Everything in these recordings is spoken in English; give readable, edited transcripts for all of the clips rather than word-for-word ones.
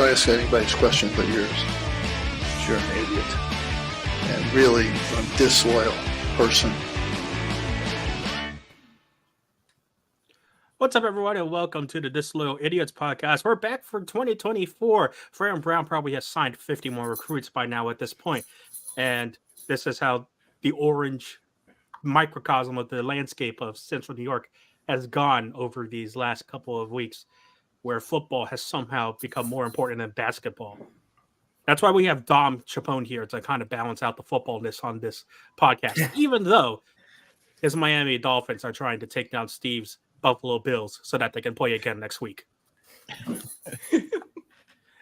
ask anybody's question but yours. You're an idiot. And really a disloyal person. What's up, everyone, and welcome to the Disloyal Idiots podcast. We're back for 2024. Fran Brown probably has signed 50 more recruits by now at this point. And this is how the orange microcosm of the landscape of Central New York has gone over these last couple of weeks, where football has somehow become more important than basketball. That's why we have Dom Chapone here to kind of balance out the footballness on this podcast, even though his Miami Dolphins are trying to take down Steve's Buffalo Bills so that they can play again next week.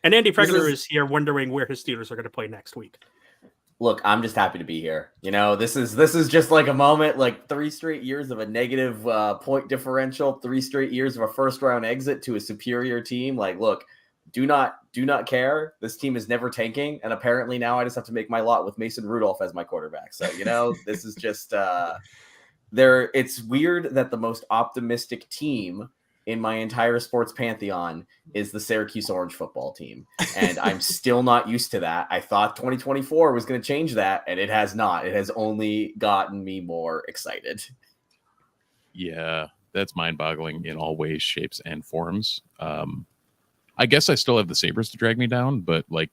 And Andy Pregator is here wondering where his Steelers are going to play next week. Look, I'm just happy to be here. You know, this is just like a moment, like 3 straight years of a negative point differential, 3 straight years of a first round exit to a superior team. Like, look, do not care. This team is never tanking. And apparently now I just have to make my lot with Mason Rudolph as my quarterback. So, you know, this is just it's weird that the most optimistic team in my entire sports pantheon is the Syracuse Orange football team. And I'm still not used to that. I thought 2024 was going to change that, and it has not. It has only gotten me more excited. Yeah, that's mind-boggling in all ways, shapes, and forms. I guess I still have the Sabres to drag me down, but like,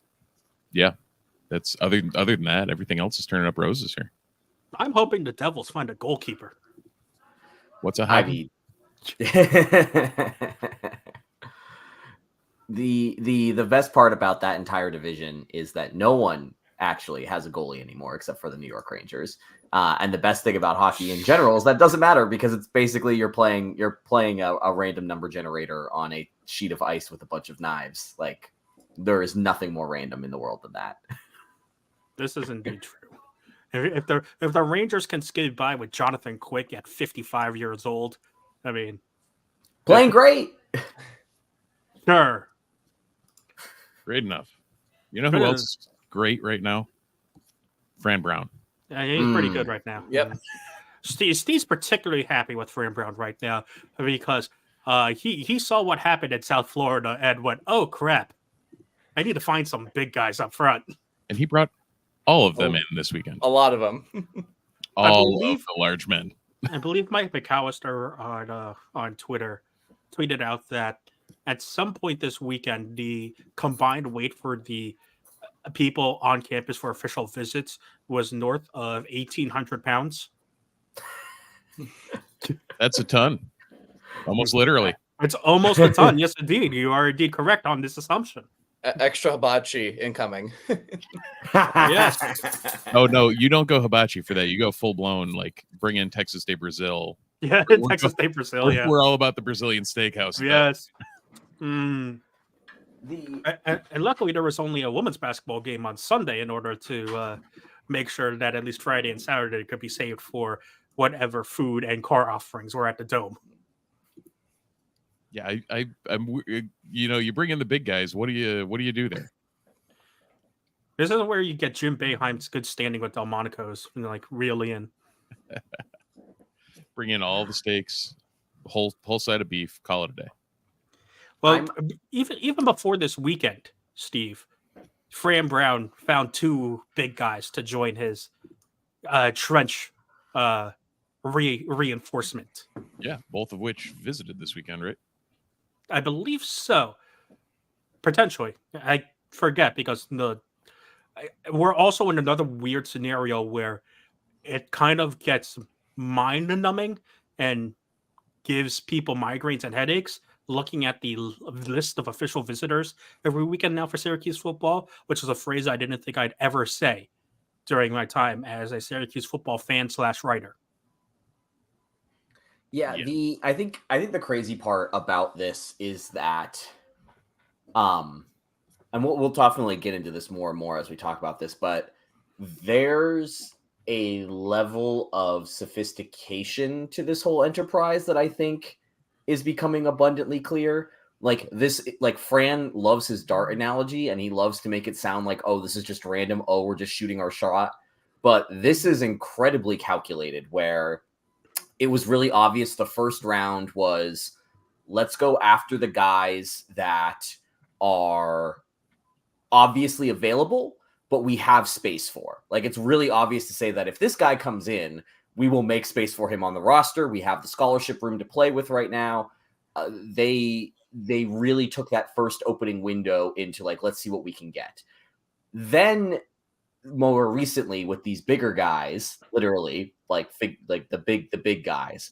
yeah, that's other than that, everything else is turning up roses here. I'm hoping the Devils find a goalkeeper. What's a hobby? The best part about that entire division is that no one actually has a goalie anymore except for the New York Rangers. And the best thing about hockey in general is that doesn't matter because it's basically you're playing a random number generator on a sheet of ice with a bunch of knives. Like, there is nothing more random in the world than that. This is indeed true. If the Rangers can skate by with Jonathan Quick at 55 years old, I mean, playing great. Sure. Great enough. You know who else is great right now? Fran Brown. Yeah, he's pretty good right now. Yep. Steve's particularly happy with Fran Brown right now because he saw what happened in South Florida and went, oh, crap. I need to find some big guys up front. And he brought all of them in this weekend. A lot of them. All of the large men. I believe Mike McAllister on Twitter tweeted out that at some point this weekend, the combined weight for the people on campus for official visits was north of 1,800 pounds. That's a ton. Almost literally. It's almost a ton. Yes, indeed. You are indeed correct on this assumption. Extra hibachi incoming. Yes. Oh, no, you don't go hibachi for that. You go full-blown, like, bring in Texas Day Brazil. Yeah, Texas Day Brazil, yeah. We're all about the Brazilian steakhouse. Yes. And luckily, there was only a women's basketball game on Sunday in order to make sure that at least Friday and Saturday could be saved for whatever food and car offerings were at the Dome. Yeah, I'm. You know, you bring in the big guys. What do you do there? This is where you get Jim Boeheim's good standing with Delmonico's, like really in. Bring in all the steaks, whole side of beef. Call it a day. Well, even before this weekend, Steve, Fran Brown found 2 big guys to join his trench reinforcement. Yeah, both of which visited this weekend, right? I believe so. Potentially. I forget because we're also in another weird scenario where it kind of gets mind-numbing and gives people migraines and headaches looking at the list of official visitors every weekend now for Syracuse football, which is a phrase I didn't think I'd ever say during my time as a Syracuse football fan / writer. Yeah, I think the crazy part about this is that, and we'll definitely get into this more and more as we talk about this, but there's a level of sophistication to this whole enterprise that I think is becoming abundantly clear. Like Fran loves his dart analogy and he loves to make it sound like, oh, this is just random. Oh, we're just shooting our shot. But this is incredibly calculated where it was really obvious the first round was let's go after the guys that are obviously available, but we have space for. Like, it's really obvious to say that if this guy comes in, we will make space for him on the roster. We have the scholarship room to play with right now. They really took that first opening window into like, let's see what we can get. Then more recently with these bigger guys, literally like the big guys,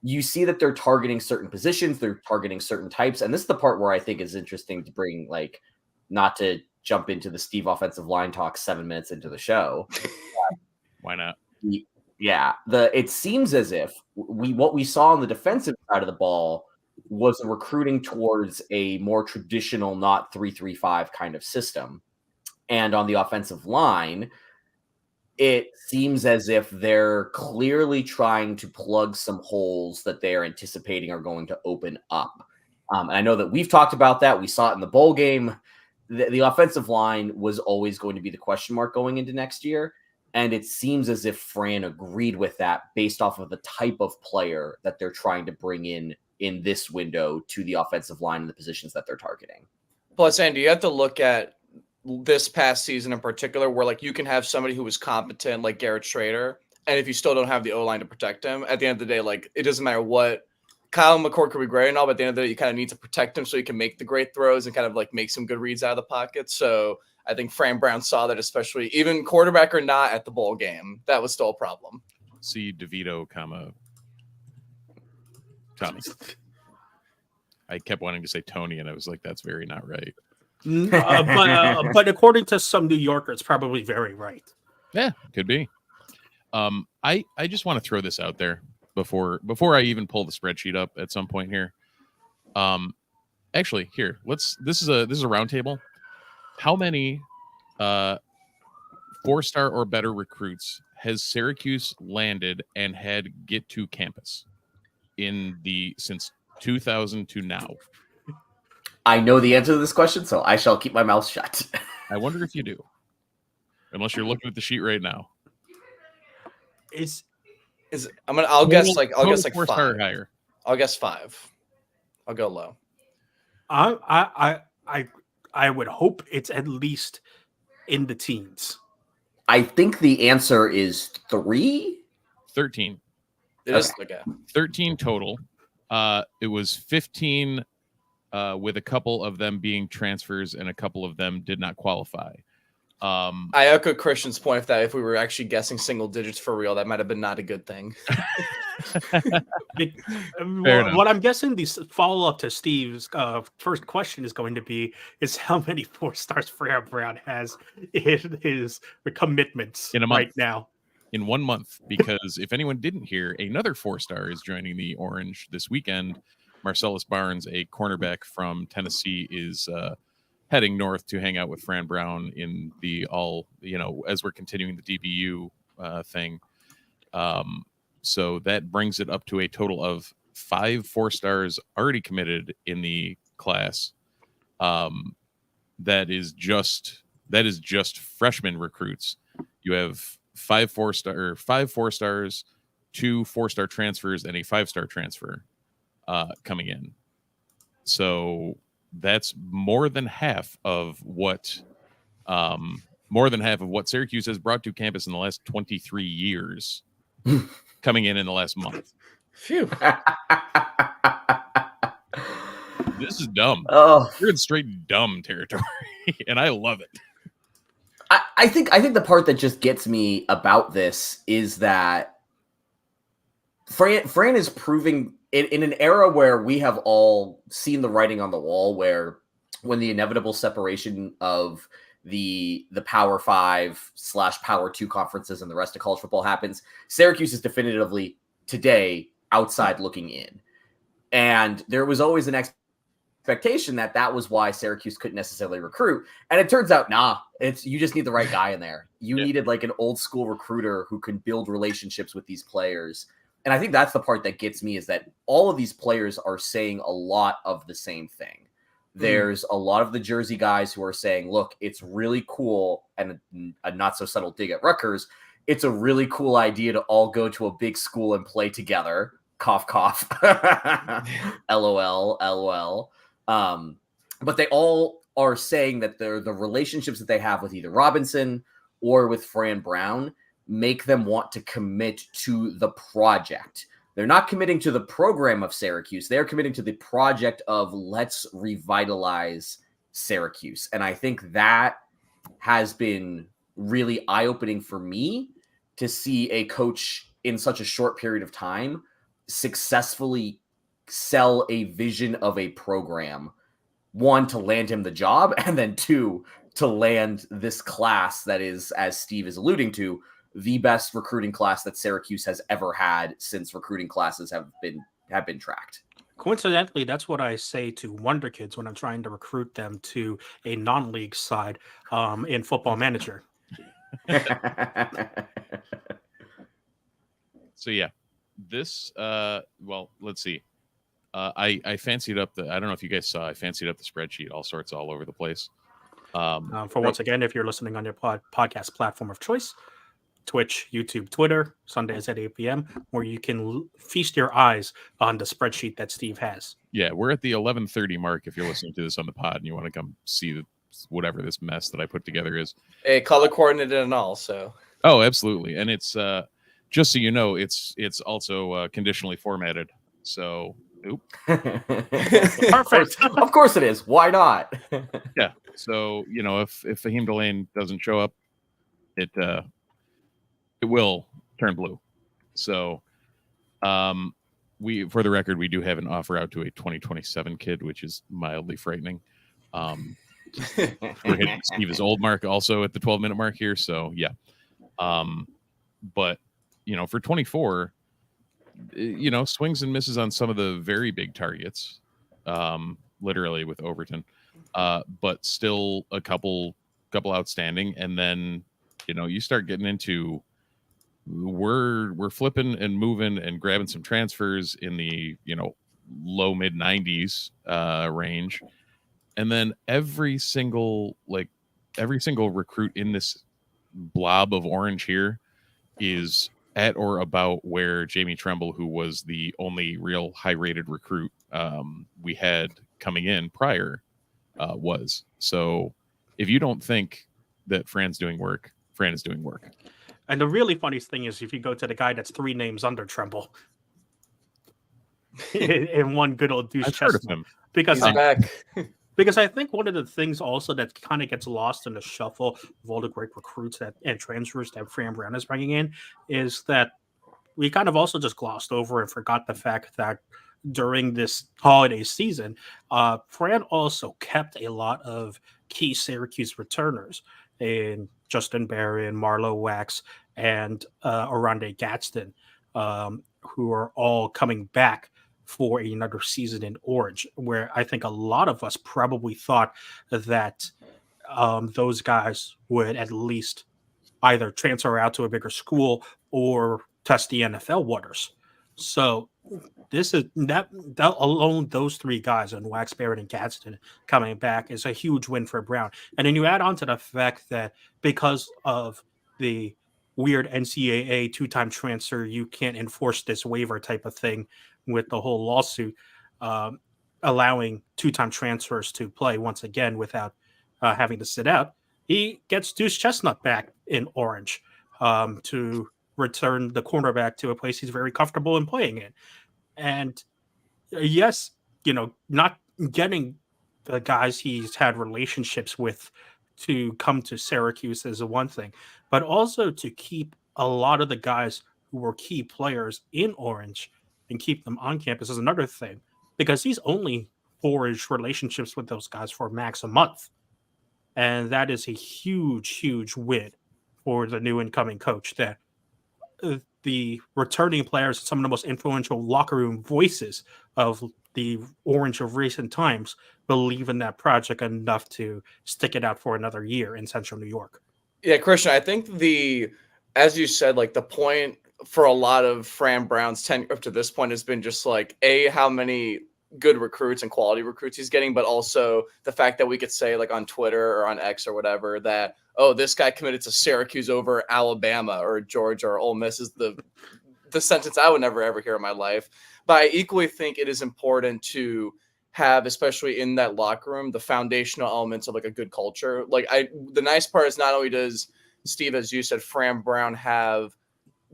you see that they're targeting certain positions, they're targeting certain types. And this is the part where I think is interesting to bring, like, not to jump into the Steve offensive line talk 7 minutes into the show. Why not? Yeah, it seems as if what we saw on the defensive side of the ball was recruiting towards a more traditional, not 3-3-5 kind of system. And on the offensive line, it seems as if they're clearly trying to plug some holes that they're anticipating are going to open up. And I know that we've talked about that. We saw it in the bowl game. The offensive line was always going to be the question mark going into next year. And it seems as if Fran agreed with that based off of the type of player that they're trying to bring in this window to the offensive line and the positions that they're targeting. Plus, Andy, you have to look at this past season in particular, where like you can have somebody who is competent, like Garrett Schrader, and if you still don't have the O-line to protect him, at the end of the day, like it doesn't matter what. Kyle McCord could be great and all, but at the end of the day, you kind of need to protect him so he can make the great throws and kind of like make some good reads out of the pocket. So I think Fran Brown saw that, especially even quarterback or not at the bowl game, that was still a problem. See DeVito, Tommy. I kept wanting to say Tony, and I was like, that's very not right. But according to some New Yorkers, probably very right. Yeah, could be. I just want to throw this out there before I even pull the spreadsheet up at some point here. Actually, here, this is a round table. How many 4-star or better recruits has Syracuse landed and had get to campus since 2000 to now? I know the answer to this question, so I shall keep my mouth shut. I wonder if you do. Unless you're looking at the sheet right now. I'll guess like 4-star 5 or higher. I'll guess 5. I'll go low. I would hope it's at least in the teens. I think the answer is 3. 13. It is okay. 13 total. It was 15 with a couple of them being transfers and a couple of them did not qualify. I echo Christian's point that if we were actually guessing single digits for real, that might have been not a good thing. What I'm guessing the follow-up to Steve's first question is going to be is how many 4-stars Fran Brown has in his commitments in a month. Right now. In 1 month, because if anyone didn't hear, another 4-star is joining the Orange this weekend. Marcellus Barnes, a cornerback from Tennessee, is heading north to hang out with Fran Brown in the as we're continuing the DBU thing. So that brings it up to a total of 5 4-stars already committed in the class. That is just freshman recruits. You have 5 4-stars, 2 4-star transfers, and a 5-star transfer coming in. So that's more than half of what Syracuse has brought to campus in the last 23 years, coming in the last month. Phew. This is dumb. Oh, You're in straight dumb territory, and I love it. I think the part that just gets me about this is that Fran is proving in an era where we have all seen the writing on the wall, where when the inevitable separation of the Power 5/Power 2 conferences and the rest of college football happens, Syracuse is definitively today outside looking in. And there was always an expectation that was why Syracuse couldn't necessarily recruit. And it turns out, you just need the right guy in there. You needed like an old school recruiter who can build relationships with these players. And I think that's the part that gets me, is that all of these players are saying a lot of the same thing. There's a lot of the Jersey guys who are saying, look, it's really cool, and a not so subtle dig at Rutgers. It's a really cool idea to all go to a big school and play together. Cough, cough. LOL, LOL. But they all are saying that the relationships that they have with either Robinson or with Fran Brown make them want to commit to the project. They're not committing to the program of Syracuse. They're committing to the project of let's revitalize Syracuse. And I think that has been really eye-opening for me to see a coach in such a short period of time successfully sell a vision of a program. One, to land him the job, and then two, to land this class that is, as Steve is alluding to, the best recruiting class that Syracuse has ever had since recruiting classes have been tracked. Coincidentally, that's what I say to Wonder Kids when I'm trying to recruit them to a non-league side in Football Manager. So yeah, this well, let's see. I fancied up I don't know if you guys saw, I fancied up the spreadsheet, all over the place. Once again, if you're listening on your podcast platform of choice, Twitch, YouTube, Twitter, Sundays at 8 p.m., where you can feast your eyes on the spreadsheet that Steve has. Yeah, we're at the 11:30 mark if you're listening to this on the pod and you want to come see whatever this mess that I put together is. A color coordinated and all, so. Oh, absolutely. And it's just so you know, it's also conditionally formatted. So, Perfect. Of course it is. Why not? Yeah. So, if Fahim Delane doesn't show up, it will turn blue. So, for the record, we do have an offer out to a 2027 kid, which is mildly frightening. We're hitting Steve's old mark also at the 12-minute mark here. So, yeah. But, for 24, swings and misses on some of the very big targets, literally with Overton, but still a couple outstanding. And then, you start getting into, we're flipping and moving and grabbing some transfers in the, low mid 90s range. And then every single recruit in this blob of orange here is at or about where Jamie Tremble, who was the only real high-rated recruit we had coming in prior, was. So if you don't think that Fran's doing work, Fran is doing work. And the really funny thing is, if you go to the guy that's 3 names under Tremble, in one good old douche I've heard of chestnut, him. because He's back. Because I think one of the things also that kind of gets lost in the shuffle of all the great recruits and transfers that Fran Brown is bringing in is that we kind of also just glossed over and forgot the fact that during this holiday season, Fran also kept a lot of key Syracuse returners in Justin Barron, Marlo Wax, and Arande Gadsden, who are all coming back for another season in Orange, where I think a lot of us probably thought that those guys would at least either transfer out to a bigger school or test the NFL waters. So this is that alone, those 3 guys, and Wax, Barrett, and Gadsden coming back is a huge win for Brown. And then you add on to the fact that because of the weird NCAA 2-time transfer, you can't enforce this waiver type of thing with the whole lawsuit, allowing 2-time transfers to play once again without having to sit out. He gets Deuce Chestnut back in Orange to return the cornerback to a place he's very comfortable in playing in. And yes, not getting the guys he's had relationships with to come to Syracuse is one thing, but also to keep a lot of the guys who were key players in Orange and keep them on campus is another thing, because he's only forged relationships with those guys for max a month. And that is a huge, huge win for the new incoming coach, that the returning players, some of the most influential locker room voices of the Orange of recent times, believe in that project enough to stick it out for another year in Central New York. Yeah, Christian, I think as you said, like the point for a lot of Fran Brown's tenure up to this point has been just like, how many good recruits and quality recruits he's getting, but also the fact that we could say, like on Twitter or on X or whatever, that, oh, this guy committed to Syracuse over Alabama or Georgia or Ole Miss, is the sentence I would never ever hear in my life. But I equally think it is important to have, especially in that locker room, the foundational elements of like a good culture. Like the nice part is not only does Steve, as you said, Fran Brown have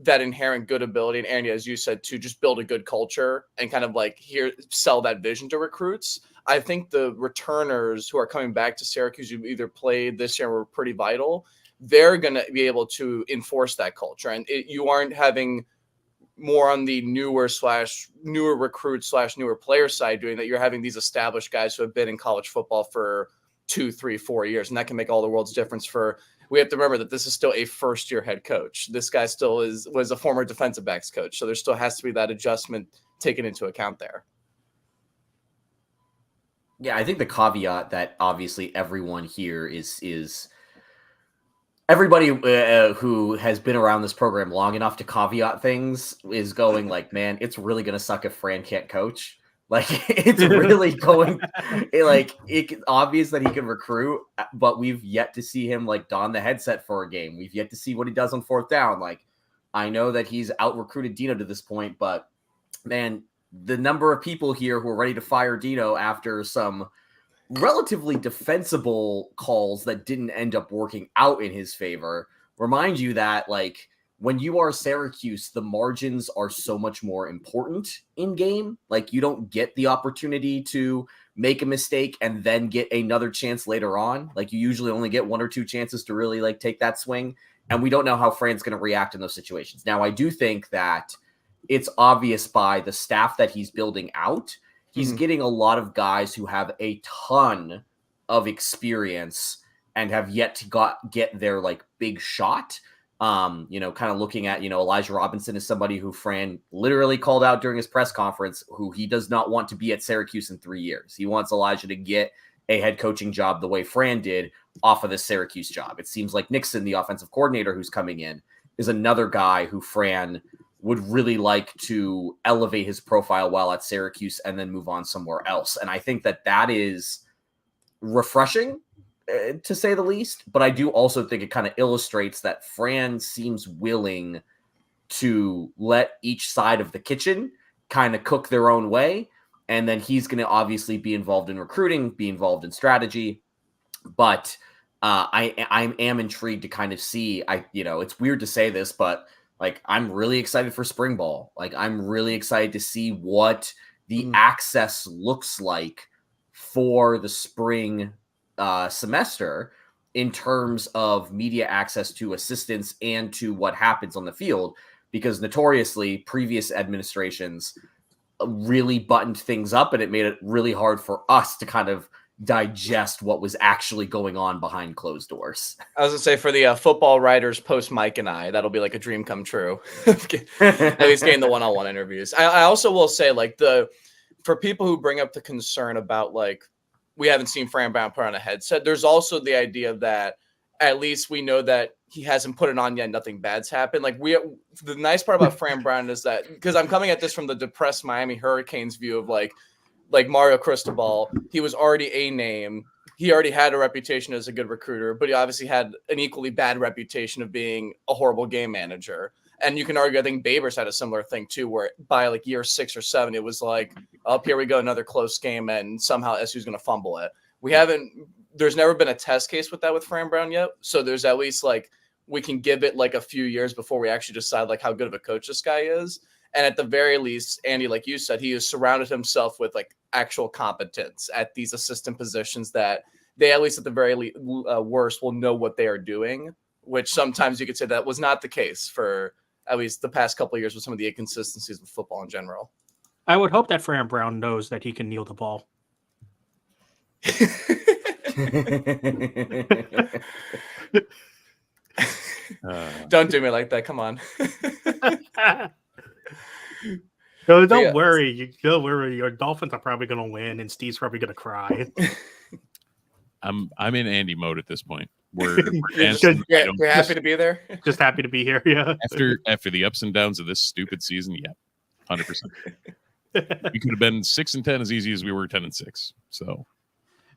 that inherent good ability, and Andy, as you said, to just build a good culture and kind of like sell that vision to recruits. I think the returners who are coming back to Syracuse, who either played this year and were pretty vital, they're going to be able to enforce that culture. And you aren't having more on the newer recruit / newer player side doing that. You're having these established guys who have been in college football for 2, 3, 4 years. And that can make all the world's difference we have to remember that this is still a first-year head coach. This guy still was a former defensive backs coach. So there still has to be that adjustment taken into account there. Yeah, I think the caveat that obviously everyone here is everybody who has been around this program long enough to caveat things is going like, man, it's really going to suck if Fran can't coach. Like, it's really going it's obvious that he can recruit, but we've yet to see him like don the headset for a game. We've yet to see what he does on fourth down. Like, I know that he's out recruited Dino to this point, but man, the number of people here who are ready to fire Dino after some relatively defensible calls that didn't end up working out in his favor remind you that, like, when you are Syracuse, the margins are so much more important in game. Like, you don't get the opportunity to make a mistake and then get another chance later on. Like, you usually only get 1 or 2 chances to really like take that swing. And we don't know how Fran's going to react in those situations. Now, I do think that it's obvious by the staff that he's building out. He's getting a lot of guys who have a ton of experience and have yet to get their like big shot. Kind of looking at, Elijah Robinson is somebody who Fran literally called out during his press conference, who he does not want to be at Syracuse in 3 years. He wants Elijah to get a head coaching job the way Fran did off of this Syracuse job. It seems like Nixon, the offensive coordinator who's coming in, is another guy who Fran would really like to elevate his profile while at Syracuse and then move on somewhere else. And I think that is refreshing, to say the least. But I do also think it kind of illustrates that Fran seems willing to let each side of the kitchen kind of cook their own way. And then he's going to obviously be involved in recruiting, be involved in strategy. But I am intrigued to kind of see, it's weird to say this, but like, I'm really excited for spring ball. Like, I'm really excited to see what the access looks like for the spring semester in terms of media access to assistants and to what happens on the field, because notoriously previous administrations really buttoned things up and it made it really hard for us to kind of digest what was actually going on behind closed doors. I was gonna say, for the football writers post Mike and I, that'll be like a dream come true. At least getting the one-on-one interviews. I also will say, like, for people who bring up the concern about like we haven't seen Fran Brown put on a headset, there's also the idea that at least we know that he hasn't put it on yet. Nothing bad's happened. Like, the nice part about Fran Brown is that, because I'm coming at this from the depressed Miami Hurricanes view of like Mario Cristobal, he was already a name. He already had a reputation as a good recruiter, but he obviously had an equally bad reputation of being a horrible game manager. And you can argue, I think Babers had a similar thing too, where by like year 6 or 7, it was like, up here we go, another close game, and somehow SU's going to fumble it. There's never been a test case with that with Fran Brown yet. So there's at least like, we can give it like a few years before we actually decide like how good of a coach this guy is. And at the very least, Andy, like you said, he has surrounded himself with like actual competence at these assistant positions that they, at least at the very worst, will know what they are doing, which sometimes you could say that was not the case for at least the past couple of years with some of the inconsistencies with football in general. I would hope that Fran Brown knows that he can kneel the ball. Don't do me like that. Come on. No, don't worry. Don't worry. Your Dolphins are probably going to win, and Steve's probably going to cry. I'm in Andy mode at this point. We're you're happy to be there. Just happy to be here. Yeah. After the ups and downs of this stupid season, yeah, 100%. We could have been 6-10 as easy as we were 10-6. So,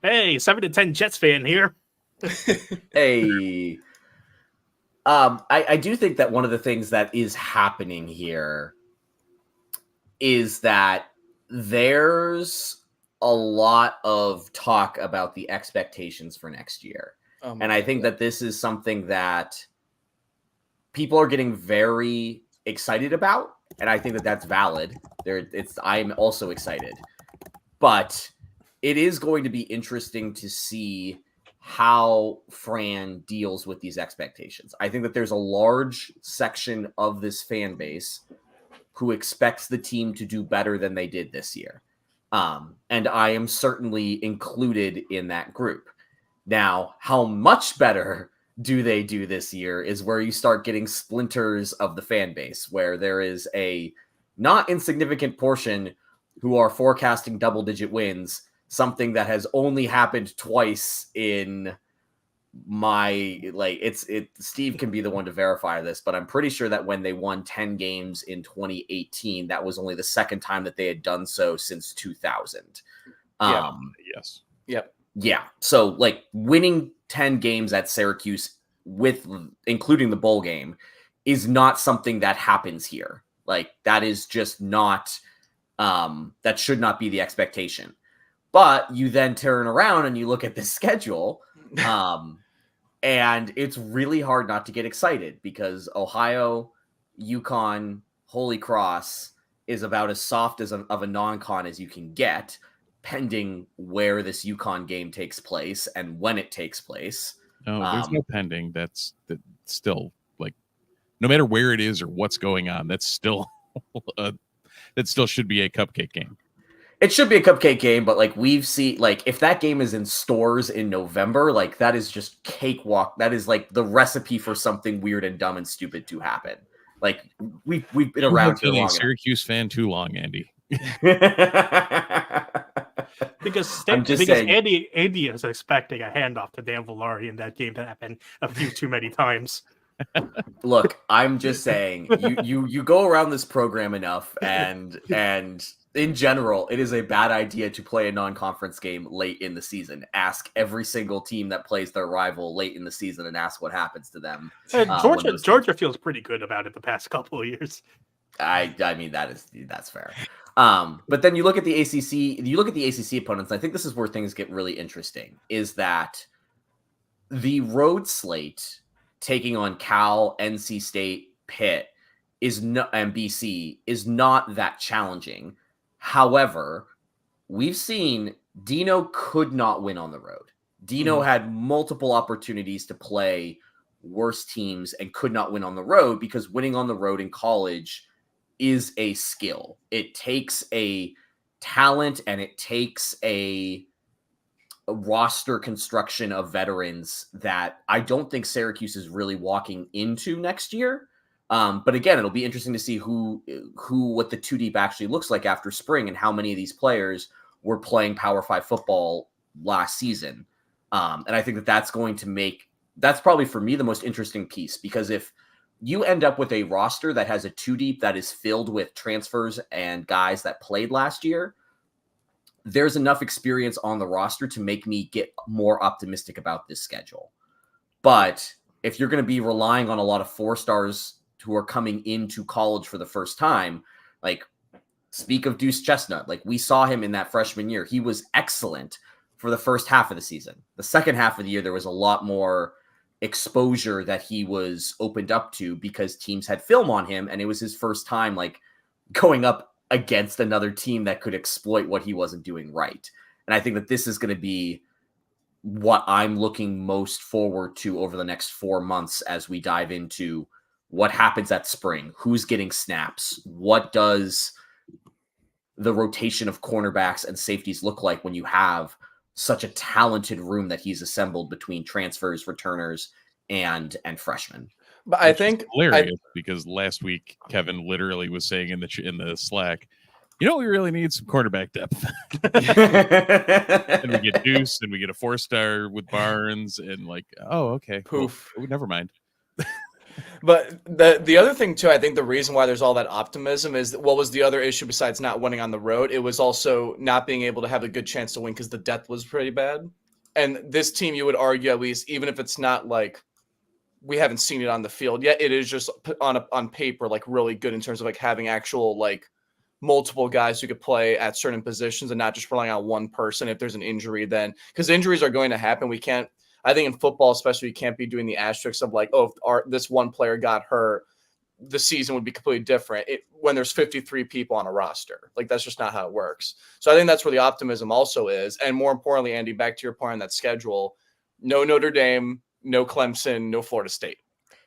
hey, 7-10 Jets fan here. Hey, I do think that one of the things that is happening here is that there's a lot of talk about the expectations for next year. And I think that this is something that people are getting very excited about. And I think that that's valid. I'm also excited. But it is going to be interesting to see how Fran deals with these expectations. I think that there's a large section of this fan base who expects the team to do better than they did this year. And I am certainly included in that group. Now, how much better do they do this year is where you start getting splinters of the fan base, where there is a not insignificant portion who are forecasting double-digit wins, something that has only happened twice in Steve can be the one to verify this, but I'm pretty sure that when they won 10 games in 2018, that was only the second time that they had done so since 2000. Yes. Yep. Yeah. So like winning 10 games at Syracuse with including the bowl game is not something that happens here. Like that is just not, that should not be the expectation. But you then turn around and you look at the schedule, and it's really hard not to get excited because Ohio, UConn, Holy Cross is about as soft of a non-con as you can get, pending where this UConn game takes place and when it takes place. No, there's no pending. That's still like, no matter where it is or what's going on, that's still that still should be a cupcake game. It should be a cupcake game, but like we've seen, like if that game is in stores in November, like that is just cakewalk. That is like the recipe for something weird and dumb and stupid to happen. Like we've been around here long a Syracuse fan too long, Andy. Because saying. Andy is expecting a handoff to Dan Villari in that game to happen a few too many times. Look, I'm just saying you go around this program enough and in general, it is a bad idea to play a non-conference game late in the season. Ask every single team that plays their rival late in the season and ask what happens to them. Georgia feels pretty good about it the past couple of years. I mean that's fair. But then you look at the ACC opponents. I think this is where things get really interesting. Is that the road slate taking on Cal, NC State, Pitt and BC is not that challenging. However, we've seen Dino could not win on the road. Dino had multiple opportunities to play worse teams and could not win on the road because winning on the road in college is a skill. It takes a talent and it takes a roster construction of veterans that I don't think Syracuse is really walking into next year. But again, it'll be interesting to see what the two deep actually looks like after spring and how many of these players were playing Power 5 football last season. And I think that's probably for me the most interesting piece, because if you end up with a roster that has a two deep that is filled with transfers and guys that played last year, there's enough experience on the roster to make me get more optimistic about this schedule. But if you're going to be relying on a lot of 4-stars who are coming into college for the first time, like speak of Deuce Chestnut, like we saw him in that freshman year. He was excellent for the first half of the season. The second half of the year, there was a lot more exposure that he was opened up to because teams had film on him, and it was his first time like going up against another team that could exploit what he wasn't doing right. And I think that this is going to be what I'm looking most forward to over the next 4 months as we dive into what happens at spring, who's getting snaps, what does the rotation of cornerbacks and safeties look like when you have such a talented room that he's assembled between transfers, returners, and freshmen. But I think hilarious because last week Kevin literally was saying in the Slack, we really need some quarterback depth. And we get Deuce and we get a 4-star with Barnes and like, oh, okay, poof. Well, never mind. But the other thing too, I think the reason why there's all that optimism is that what was the other issue besides not winning on the road? It was also not being able to have a good chance to win because the depth was pretty bad. And this team, you would argue, at least, even if it's not like we haven't seen it on the field yet, it is just on paper like really good in terms of like having actual like multiple guys who could play at certain positions and not just relying on one person. If there's an injury, then because injuries are going to happen, we can't. I think in football, especially, you can't be doing the asterisks of like, oh, if this one player got hurt, the season would be completely different when there's 53 people on a roster. Like, that's just not how it works. So I think that's where the optimism also is. And more importantly, Andy, back to your point on that schedule, no Notre Dame, no Clemson, no Florida State.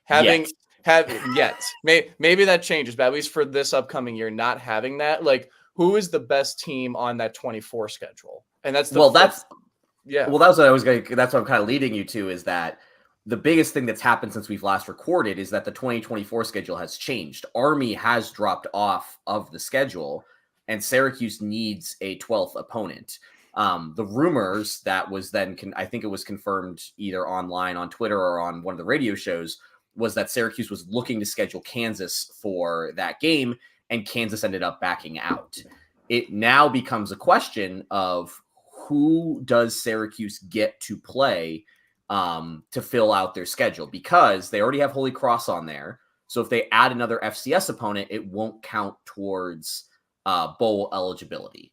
Maybe that changes, but at least for this upcoming year, not having that, like, who is the best team on that 24 schedule? And that's Well, that's yeah. Well, that's what I was going to, that's what I'm kind of leading you to, is that the biggest thing that's happened since we've last recorded is that the 2024 schedule has changed. Army has dropped off of the schedule, and Syracuse needs a 12th opponent. The rumors that was then, I think it was confirmed either online on Twitter or on one of the radio shows, was that Syracuse was looking to schedule Kansas for that game, and Kansas ended up backing out. It now becomes a question of who does Syracuse get to play to fill out their schedule, because they already have Holy Cross on there. So if they add another FCS opponent, it won't count towards bowl eligibility.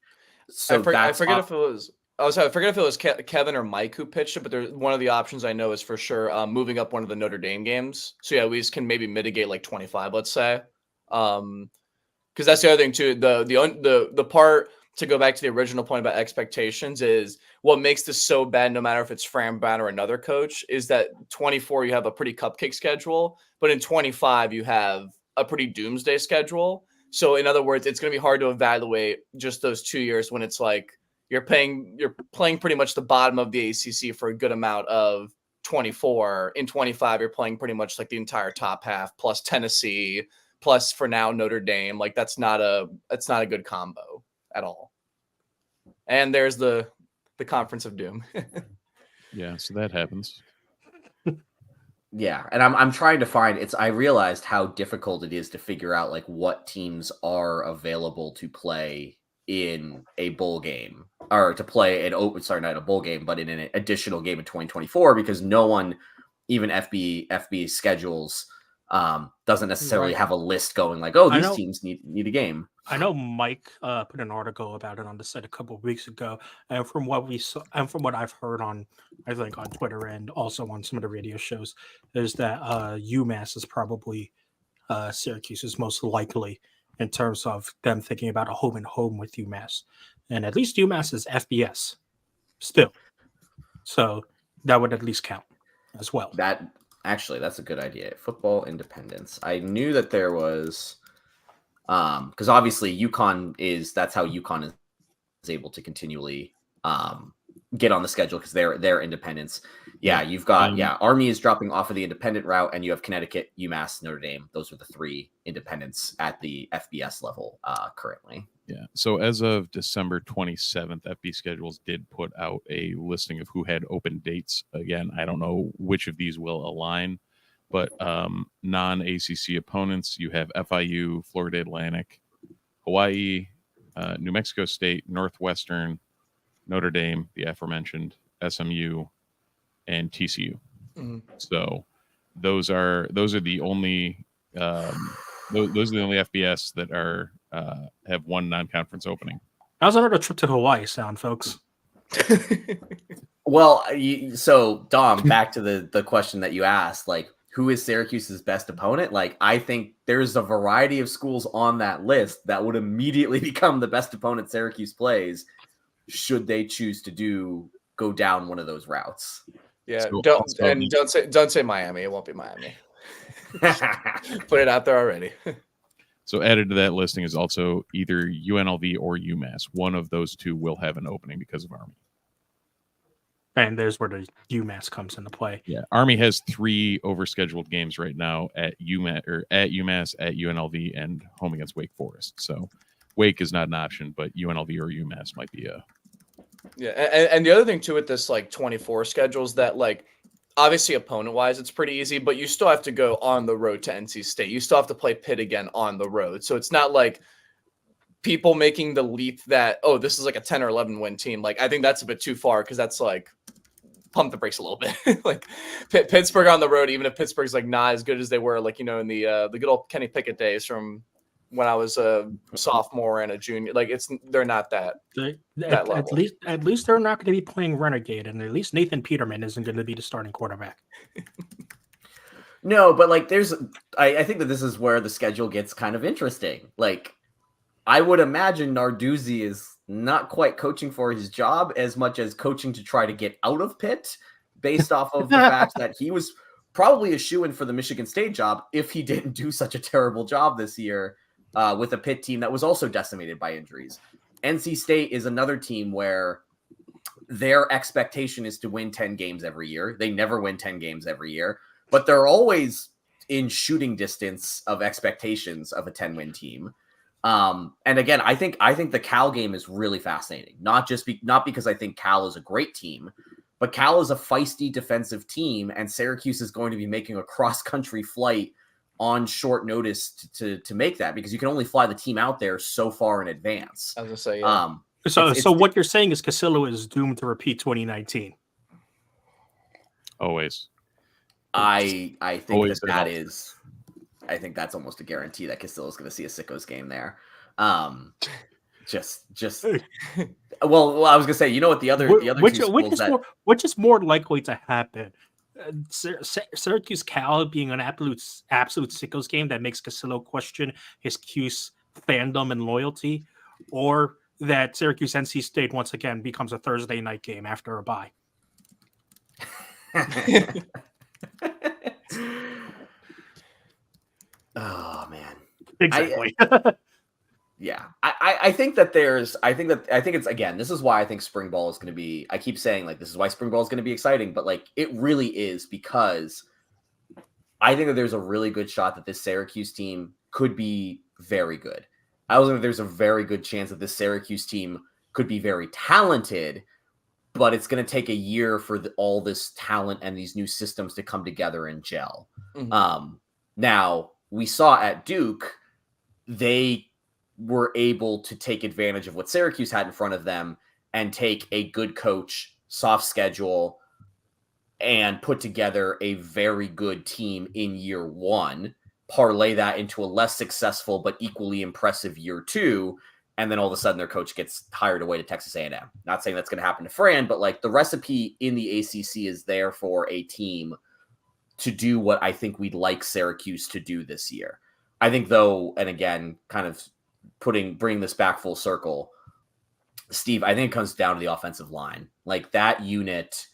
So I forget if it was Kevin or Mike who pitched it, but there's one of the options I know is for sure moving up one of the Notre Dame games. So yeah, we can maybe mitigate like 25, let's say. Because that's the other thing too. The part to go back to the original point about expectations is what makes this so bad, no matter if it's Fran Brown or another coach, is that 24 you have a pretty cupcake schedule, but in 25 you have a pretty doomsday schedule. So in other words, it's going to be hard to evaluate just those 2 years when it's like you're playing pretty much the bottom of the ACC for a good amount of 24. In 25, you're playing pretty much like the entire top half plus Tennessee, plus for now Notre Dame. Like that's not a good combo at all. And there's the Conference of Doom. Yeah, so that happens. Yeah, and I'm trying to find I realized how difficult it is to figure out like what teams are available to play in a bowl game, or to play not a bowl game, but in an additional game in 2024, because no one, even FB schedules, doesn't necessarily have a list going like, oh, these teams need a game. I know Mike put an article about it on the site a couple of weeks ago, and from what we saw, and from what I've heard on Twitter and also on some of the radio shows, is that UMass is probably Syracuse's most likely in terms of them thinking about a home and home with UMass, and at least UMass is FBS still, so that would at least count as well. That's a good idea. Football independence. I knew that there was. Because obviously that's how UConn is able to continually get on the schedule, because they're independents. Yeah, you've got Army is dropping off of the independent route, and you have Connecticut, UMass, Notre Dame. Those are the three independents at the FBS level currently. Yeah. So as of December 27th, FB Schedules did put out a listing of who had open dates. Again, I don't know which of these will align, but non-ACC opponents, you have FIU, Florida Atlantic, Hawaii, New Mexico State, Northwestern, Notre Dame, the aforementioned, SMU, and TCU. Mm-hmm. So those are the only those are the only FBS that are have one non-conference opening. How's another trip to Hawaii sound, folks? Well, so Dom, back to the question that you asked, like, who is Syracuse's best opponent? Like, I think there's a variety of schools on that list that would immediately become the best opponent Syracuse plays, should they choose to go down one of those routes. Yeah, so don't say Miami. It won't be Miami. Put it out there already. So added to that listing is also either UNLV or UMass. One of those two will have an opening because of Army. And there's where the UMass comes into play. Yeah, Army has 3 overscheduled games right now at UMass, at UNLV, and home against Wake Forest. So Wake is not an option, but UNLV or UMass might be a. Yeah, and the other thing too with this like 24 schedules, that like obviously opponent wise it's pretty easy, but you still have to go on the road to NC State. You still have to play Pitt again on the road. So it's not like people making the leap that, oh, this is like a 10 or 11 win team. Like, I think that's a bit too far, because that's like pump the brakes a little bit. Like Pittsburgh on the road, even if Pittsburgh's like not as good as they were, like, you know, in the good old Kenny Pickett days from when I was a sophomore and a junior. Like they're not that. At level. least they're not going to be playing Renegade, and at least Nathan Peterman isn't going to be the starting quarterback. No, but like I think that this is where the schedule gets kind of interesting. Like I would imagine Narduzzi is not quite coaching for his job as much as coaching to try to get out of Pitt, based off of the fact that he was probably a shoo-in for the Michigan State job if he didn't do such a terrible job this year with a Pitt team that was also decimated by injuries. NC State is another team where their expectation is to win 10 games every year. They never win 10 games every year, but they're always in shooting distance of expectations of a 10-win team. And again, I think the Cal game is really fascinating. Not because I think Cal is a great team, but Cal is a feisty defensive team, and Syracuse is going to be making a cross-country flight on short notice to make that, because you can only fly the team out there so far in advance. I was gonna say, yeah. So what you're saying is Castillo is doomed to repeat 2019. Always. I think Always that is. I think that's almost a guarantee that Castillo is going to see a Sickos game there. Just. Well, I was going to say, you know what the other which is more likely to happen. Syracuse Cal being an absolute Sickos game that makes Castillo question his Cuse fandom and loyalty, or that Syracuse NC State once again becomes a Thursday night game after a bye. Oh man. Exactly. Yeah. I think it's, again, this is why I think spring ball is going to be, I keep saying like, this is why spring ball is going to be exciting, but like, it really is, because I think that there's a really good shot that this Syracuse team could be very good. I also think there's a very good chance that this Syracuse team could be very talented, but it's going to take a year for all this talent and these new systems to come together and gel. Mm-hmm. Now, we saw at Duke, they were able to take advantage of what Syracuse had in front of them and take a good coach, soft schedule, and put together a very good team in year one, parlay that into a less successful but equally impressive year two, and then all of a sudden their coach gets hired away to Texas A&M. Not saying that's going to happen to Fran, but like the recipe in the ACC is there for a team to do what I think we'd like Syracuse to do this year. I think though, and again, kind of bringing this back full circle, Steve, I think it comes down to the offensive line. Like that unit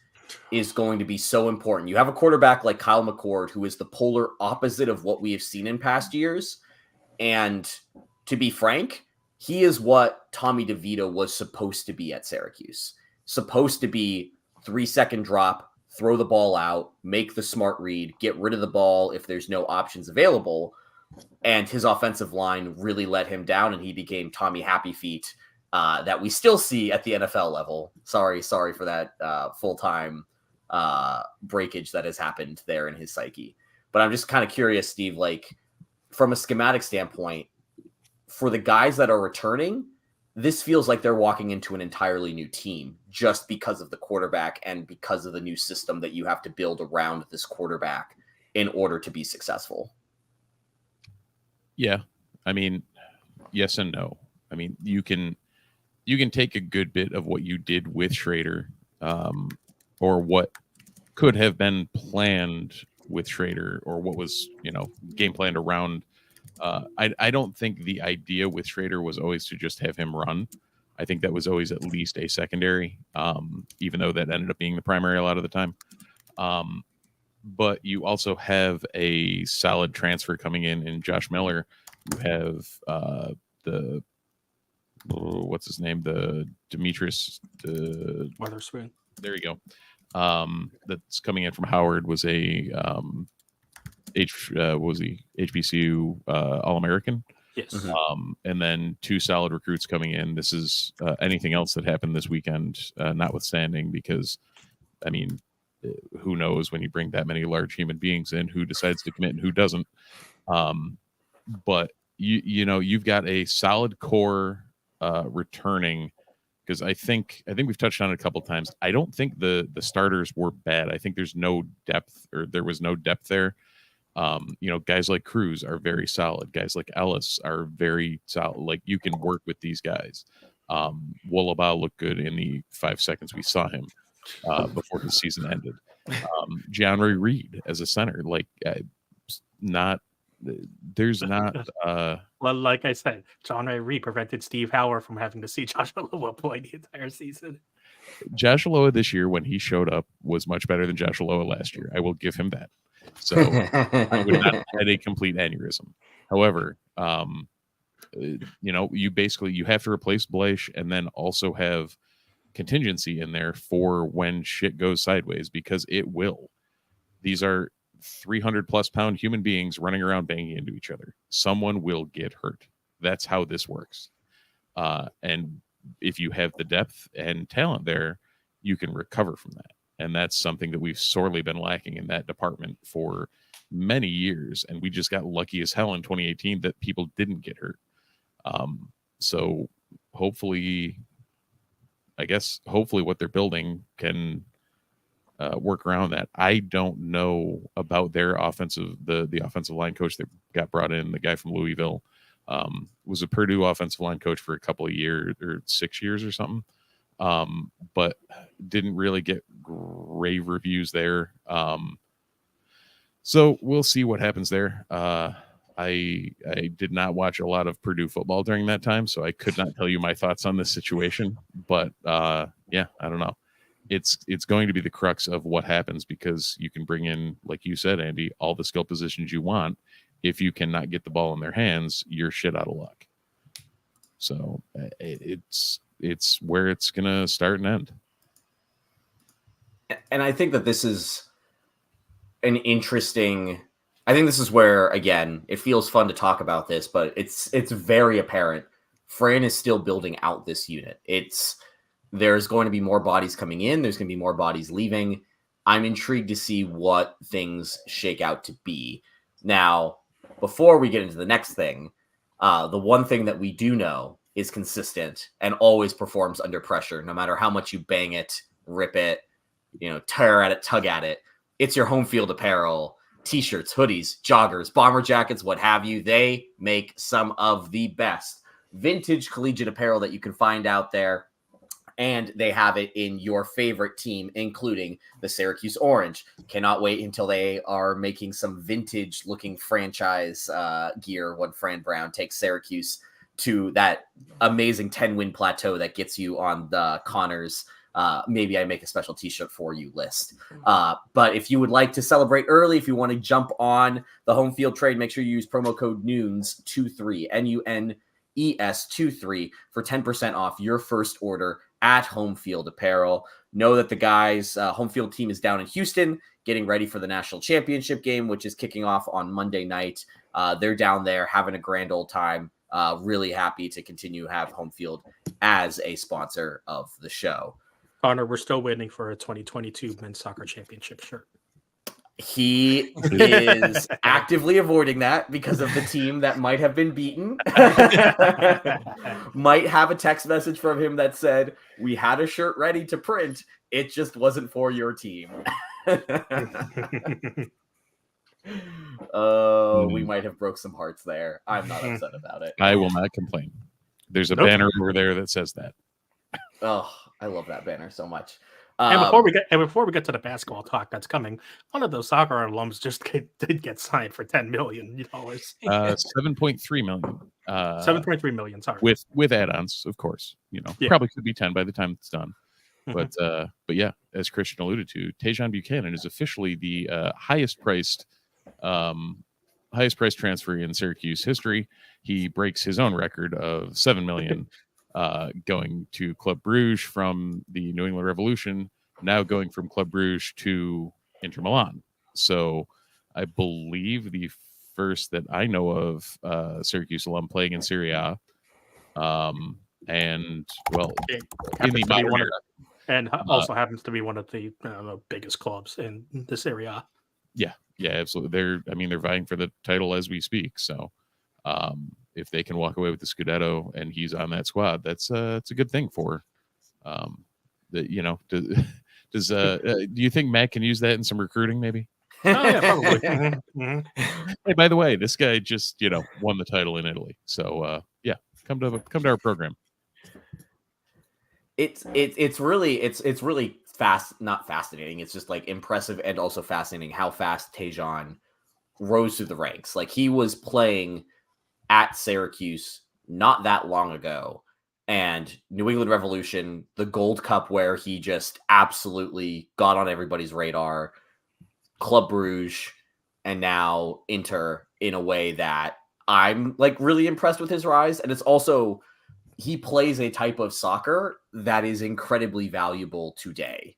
is going to be so important. You have a quarterback like Kyle McCord, who is the polar opposite of what we have seen in past years. And to be frank, he is what Tommy DeVito was supposed to be at Syracuse. Supposed to be 3-second drop, throw the ball out, make the smart read, get rid of the ball if there's no options available. And his offensive line really let him down, and he became Tommy Happy Feet that we still see at the NFL level. Sorry for that full-time breakage that has happened there in his psyche. But I'm just kind of curious, Steve, like from a schematic standpoint, for the guys that are returning, this feels like they're walking into an entirely new team just because of the quarterback and because of the new system that you have to build around this quarterback in order to be successful. Yeah. I mean, yes and no. I mean, you can take a good bit of what you did with Schrader, or what could have been planned with Schrader, or what was, game planned around. I don't think the idea with Schrader was always to just have him run. I think that was always at least a secondary, even though that ended up being the primary a lot of the time. But you also have a solid transfer coming in Josh Miller. You have what's his name? The Demetrius Witherspoon. There you go. That's coming in from Howard, was a HBCU All-American. Yes. And then 2 solid recruits coming in. This is anything else that happened this weekend, notwithstanding, because, I mean, who knows when you bring that many large human beings in, who decides to commit and who doesn't. But you've got a solid core returning, because I think we've touched on it a couple of times. I don't think the starters were bad. I think there was no depth there. Guys like Cruz are very solid. Guys like Ellis are very solid. Like, you can work with these guys. Wollabah looked good in the 5 seconds we saw him before his season ended. Gianri Reed as a center, there's not. Well, like I said, John Ray Reed prevented Steve Howard from having to see Josh Aloha play the entire season. Josh Aloha this year, when he showed up, was much better than Josh Aloha last year. I will give him that. So I would not have had a complete aneurysm. However, you have to replace Blaish and then also have contingency in there for when shit goes sideways, because it will. These are 300+ pound human beings running around banging into each other. Someone will get hurt. That's how this works. And if you have the depth and talent there, you can recover from that. And that's something that we've sorely been lacking in that department for many years. And we just got lucky as hell in 2018 that people didn't get hurt. So hopefully what they're building can work around that. I don't know about their the offensive line coach that got brought in, the guy from Louisville. Was a Purdue offensive line coach for a couple of years, or 6 years or something. But didn't really get rave reviews there. So we'll see what happens there. I did not watch a lot of Purdue football during that time, so I could not tell you my thoughts on this situation. But I don't know. It's going to be the crux of what happens, because you can bring in, like you said, Andy, all the skill positions you want. If you cannot get the ball in their hands, you're shit out of luck. So it's where it's gonna start and end. And I think that this is an interesting. I think this is where, again, it feels fun to talk about this, but it's very apparent. Fran is still building out this unit. There's going to be more bodies coming in. There's going to be more bodies leaving. I'm intrigued to see what things shake out to be. Now, before we get into the next thing, the one thing that we do know is consistent and always performs under pressure, no matter how much you bang it, rip it, tear at it, tug at it. It's your home field apparel, t-shirts, hoodies, joggers, bomber jackets, what have you. They make some of the best vintage collegiate apparel that you can find out there. And they have it in your favorite team, including the Syracuse Orange. Cannot wait until they are making some vintage-looking franchise gear when Fran Brown takes Syracuse to that amazing 10-win plateau that gets you on the Connors maybe I make a special t-shirt for you list. But if you would like to celebrate early, if you want to jump on the home field trade, make sure you use promo code NUNES23, NUNES23 for 10% off your first order at Home Field Apparel. Know that the guys' home field team is down in Houston getting ready for the national championship game, which is kicking off on Monday night. They're down there having a grand old time. Really happy to continue to have Home Field as a sponsor of the show. Connor, we're still waiting for a 2022 men's soccer championship shirt. He is actively avoiding that because of the team that might have been beaten. Might have a text message from him that said, "We had a shirt ready to print. It just wasn't for your team." We might have broke some hearts there. I'm not upset about it. I will not complain. There's a banner over there that says that. Oh, I love that banner so much. And before we get to the basketball talk that's coming, one of those soccer alums just did get signed for $10 million. $7.3 million. $7.3 million. Sorry, with add-ons, of course. Probably could be 10 by the time it's done. But yeah, as Christian alluded to, Tajon Buchanan is officially the highest priced transfer in Syracuse history. He breaks his own record of $7 million. Going to Club Brugge from the New England Revolution, now going from Club Brugge to Inter Milan. So I believe the first that I know of Syracuse alum playing in Serie A. And well, in the modern era. And also happens to be one of the biggest clubs in the Serie A. Yeah, absolutely. They're vying for the title as we speak. So if they can walk away with the Scudetto and he's on that squad, it's a good thing for do you think Matt can use that in some recruiting maybe? Oh yeah, probably. Mhm. Hey, by the way, this guy just won the title in Italy. So yeah, come to our program. It's really not fascinating. It's just like impressive and also fascinating how fast Tejan rose through the ranks. Like he was playing at Syracuse not that long ago, and New England Revolution, the Gold Cup, where he just absolutely got on everybody's radar, Club Brugge, and now Inter, in a way that I'm like really impressed with his rise. And it's also, he plays a type of soccer that is incredibly valuable today,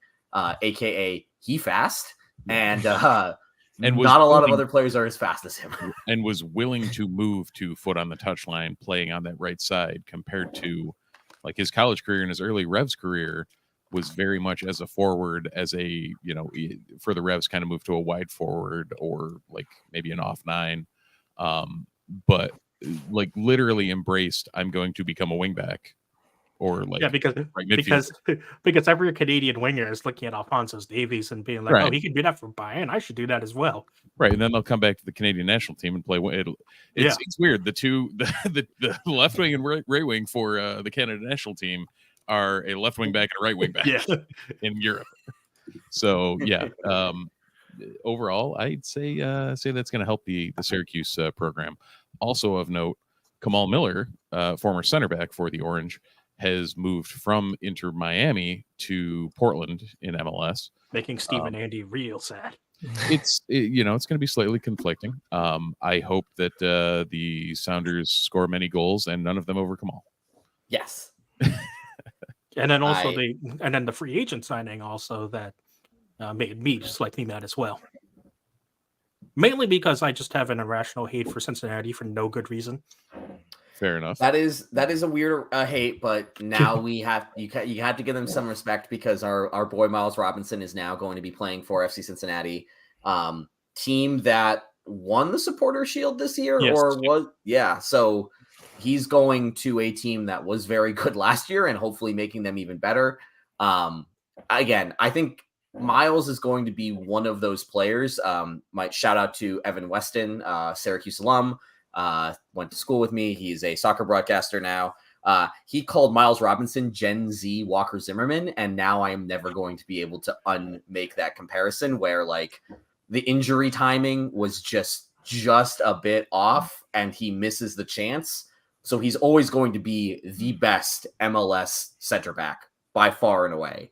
aka he fast, and And not a lot of other players are as fast as him. and was willing to move to foot on the touchline, playing on that right side, compared to like his college career and his early Revs career was very much as a forward, as a for the Revs kind of moved to a wide forward or like maybe an off nine, but like literally embraced, I'm going to become a wingback, or like Yeah, because right midfield. because every Canadian winger is looking at Alphonso Davies and being like, Right. "Oh, he can do that for Bayern. I should do that as well." Right, and then they'll come back to the Canadian national team and play. It's weird. The left wing and right wing for the Canada national team are a left wing back and a right wing back Yeah. in Europe. So yeah, overall, I'd say that's going to help the Syracuse program. Also of note, Kamal Miller, former center back for the Orange, has moved from Inter Miami to Portland in MLS. Making Steve and Andy real sad. It's going to be slightly conflicting. I hope that the Sounders score many goals and none of them over Kamal. Yes. And then also the free agent signing also that made me slightly mad as well. Mainly because I just have an irrational hate for Cincinnati for no good reason. Fair enough. That is a weird hate, but now you have to give them some respect because our boy Miles Robinson is now going to be playing for FC Cincinnati, team that won the Supporter Shield this year, Yes. So he's going to a team that was very good last year and hopefully making them even better. Again, I think Miles is going to be one of those players. Might shout out to Evan Weston, Syracuse alum. Went to school with me. He's a soccer broadcaster now. He called Miles Robinson Gen Z Walker Zimmerman, and now I am never going to be able to unmake that comparison where like the injury timing was just a bit off and he misses the chance. So he's always going to be the best MLS center back by far and away.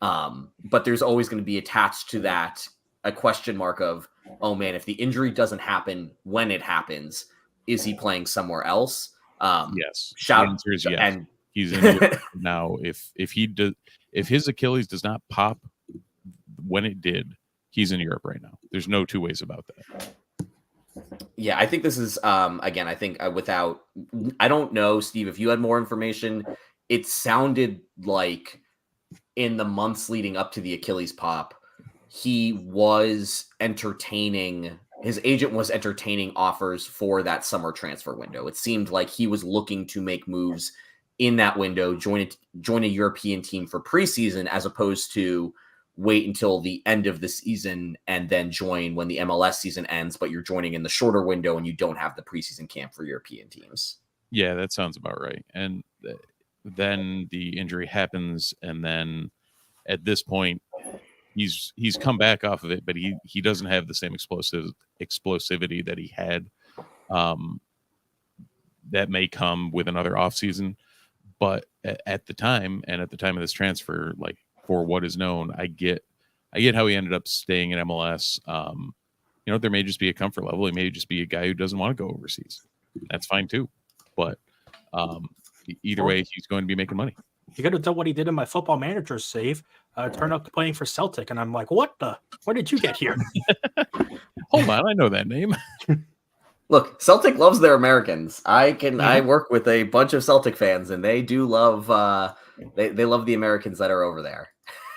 But there's always going to be attached to that a question mark of, oh man, if the injury doesn't happen when it happens, is he playing somewhere else? Yes. Shout the answer is yes. and He's in Europe now. If his Achilles does not pop when it did, he's in Europe right now. There's no two ways about that. Yeah, I think this is again, I think I don't know, Steve, if you had more information. It sounded like in the months leading up to the Achilles pop, he was his agent was entertaining offers for that summer transfer window. It seemed like he was looking to make moves in that window, join a European team for preseason, as opposed to wait until the end of the season and then join when the MLS season ends, but you're joining in the shorter window and you don't have the preseason camp for European teams. Yeah, that sounds about right. And then the injury happens, and then at this point, he's come back off of it, but he doesn't have the same explosivity that he had. That may come with another offseason, but at the time of this transfer, like for what is known, I get how he ended up staying in MLS. There may just be a comfort level. He may just be a guy who doesn't want to go overseas. That's fine too. But either way, he's going to be making money. You got to do what he did in my Football Manager save. Turn up playing for Celtic, and I'm like, what the? Where did you get here? Hold on, I know that name. Look, Celtic loves their Americans. I work with a bunch of Celtic fans, and they do love they love the Americans that are over there.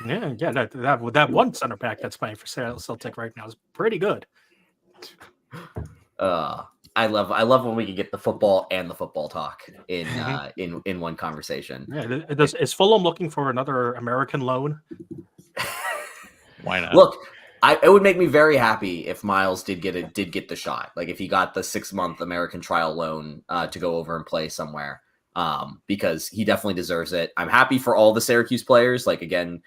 Yeah. That one center back that's playing for Celtic right now is pretty good. I love when we can get the football and the football talk in one conversation. Yeah, is Fulham looking for another American loan? Why not? Look, It would make me very happy if Miles did get the shot. Like if he got the 6-month American trial loan to go over and play somewhere, because he definitely deserves it. I'm happy for all the Syracuse players. Like again,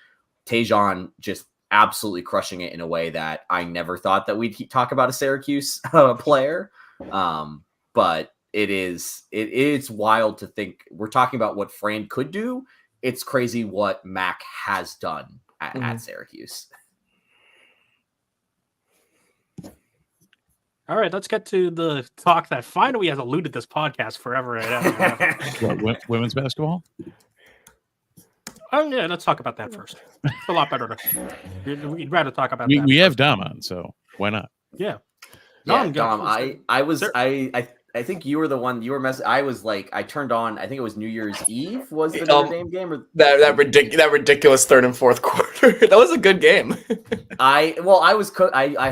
Tajon just absolutely crushing it in a way that I never thought that we'd talk about a Syracuse player. But it's wild to think we're talking about what Fran could do. It's crazy what Mac has done at Syracuse. All right, let's get to the talk that finally has eluded this podcast forever and ever. What, women's basketball? Oh yeah, let's talk about that first. It's a lot better. We'd rather talk about that. We have Dom on, so why not? Yeah. Dom, I think you were the one you were I was like, I turned on, I think it was New Year's Eve was the Notre Dame game, or that ridiculous third and fourth quarter. That was a good game. I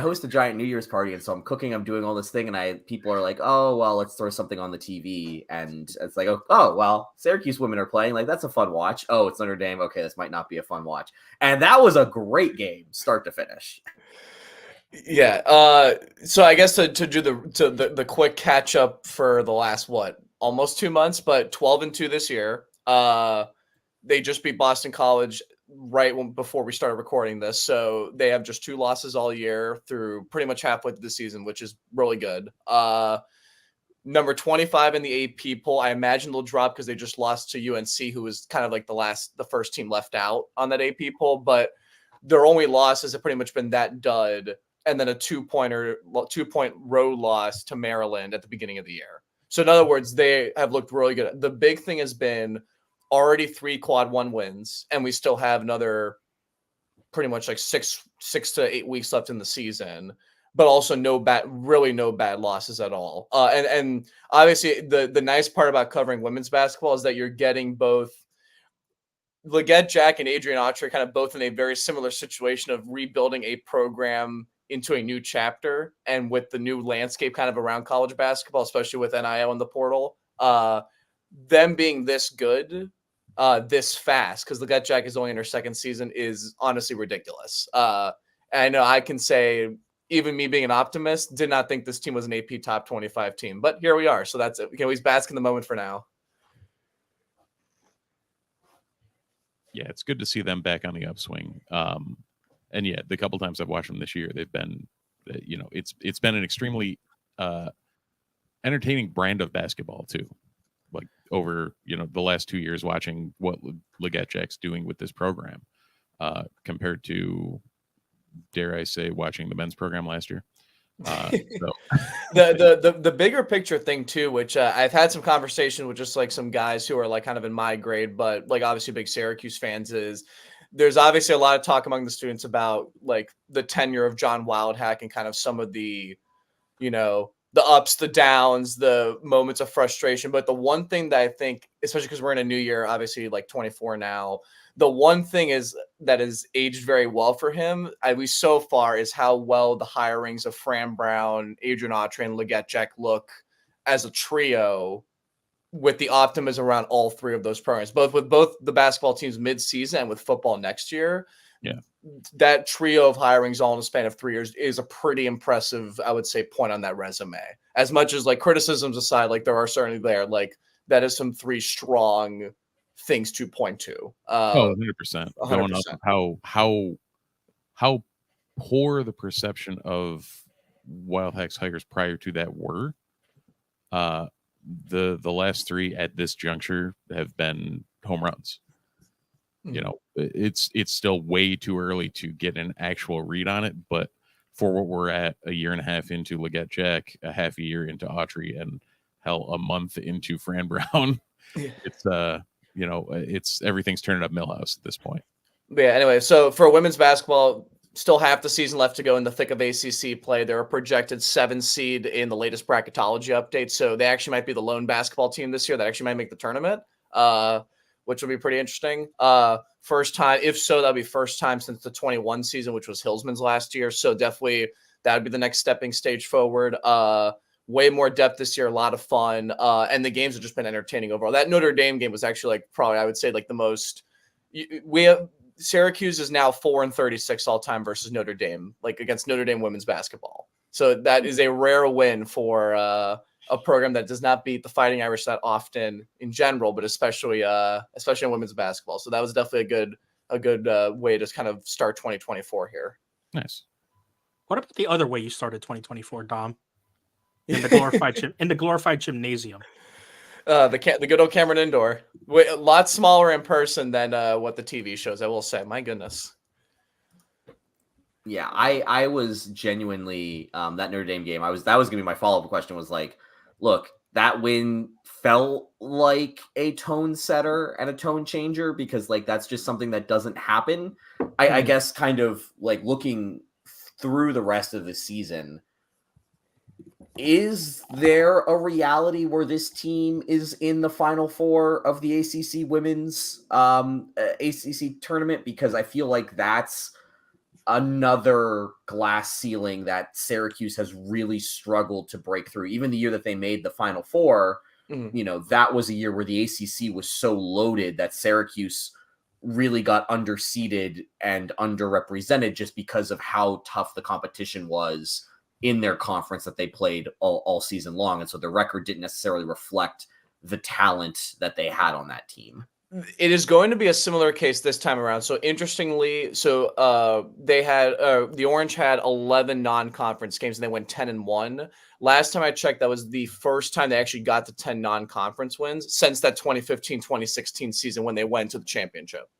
host a giant New Year's party, and so I'm cooking, I'm doing all this thing, and people are like, oh well, let's throw something on the TV, and it's like, oh well, Syracuse women are playing, like that's a fun watch. Oh, it's Notre Dame. Okay, this might not be a fun watch, and that was a great game, start to finish. Yeah. So I guess to do the quick catch up for the last almost 2 months, but 12-2 this year. They just beat Boston College before we started recording this, so they have just 2 losses all year through pretty much halfway through the season, which is really good. Number 25 in the AP poll. I imagine they'll drop because they just lost to UNC, who was kind of like the first team left out on that AP poll, but their only losses have pretty much been that dud and then a 2-point road loss to Maryland at the beginning of the year. So in other words, they have looked really good. The big thing has been already 3 quad 1 wins, and we still have another pretty much like 6 to 8 weeks left in the season, but also no bad losses at all. And obviously the nice part about covering women's basketball is that you're getting both Leggett Jack and Adrian Autry kind of both in a very similar situation of rebuilding a program into a new chapter, and with the new landscape kind of around college basketball, especially with NIL and the portal, them being this good, this fast, because Leggett Jack is only in her second season, is honestly ridiculous. And I know I can say, even me being an optimist, did not think this team was an AP top 25 team, but here we are. So that's it. We can always bask in the moment for now. Yeah, it's good to see them back on the upswing. And yeah, the couple times I've watched them this year, they've been, it's been an extremely entertaining brand of basketball too. Like over, the last 2 years, watching what Leggett Jack's doing with this program, compared to, dare I say, watching the men's program last year. So. the bigger picture thing too, which I've had some conversation with just like some guys who are like kind of in my grade, but like obviously big Syracuse fans, is there's obviously a lot of talk among the students about like the tenure of John Wildhack and kind of some of the, the ups, the downs, the moments of frustration. But the one thing that I think, especially because we're in a new year, obviously like 24 now, the one thing is that has aged very well for him, at least so far, is how well the hirings of Fran Brown, Adrian Autry, and Leggett Jack look as a trio, with the optimism around all 3 of those programs, with both the basketball teams mid-season and with football next year. Yeah, that trio of hirings all in the span of 3 years is a pretty impressive, I would say, point on that resume. As much as like criticisms aside, like there are certainly there, like that is some 3 strong things to point to. 100%. Going up how poor the perception of Wildhack's hires prior to that were. The last 3 at this juncture have been home runs. It's still way too early to get an actual read on it, but for what we're at, a year and a half into Leggett Jack, a half a year into Autry, and hell, a month into Fran Brown, it's it's everything's turning up Millhouse at this point. Yeah. Anyway, so for women's basketball, still half the season left to go in the thick of ACC play. They're a projected 7 seed in the latest bracketology update, so they actually might be the lone basketball team this year that actually might make the tournament, which would be pretty interesting. First time, if so, that'll be first time since the 21 season, which was Hillsman's last year. So definitely that would be the next stepping stage forward. Way more depth this year, a lot of fun, and the games have just been entertaining overall. That Notre Dame game was actually like probably, I would say, like the most. Syracuse is now 4-36 all time versus Notre Dame, like against Notre Dame women's basketball. So that is a rare win for a program that does not beat the Fighting Irish that often in general, but especially in women's basketball. So that was definitely a good way to kind of start 2024 here. Nice. What about the other way you started 2024, Dom? In the glorified gymnasium. The good old Cameron Indoor, a lot smaller in person than what the TV shows. I will say, my goodness. Yeah, I was genuinely that Notre Dame game. That was going to be my follow-up question. Was like, look, that win felt like a tone setter and a tone changer because like that's just something that doesn't happen. I guess kind of like looking through the rest of the season. Is there a reality where this team is in the Final Four of the ACC women's ACC tournament? Because I feel like that's another glass ceiling that Syracuse has really struggled to break through. Even the year that they made the Final Four, that was a year where the ACC was so loaded that Syracuse really got underseeded and underrepresented just because of how tough the competition was in their conference that they played all season long. And so the record didn't necessarily reflect the talent that they had on that team. It is going to be a similar case this time around. So interestingly, they had the Orange had 11 non-conference games and they went 10-1. Last time I checked, that was the first time they actually got to 10 non-conference wins since that 2015-2016 season when they went to the championship.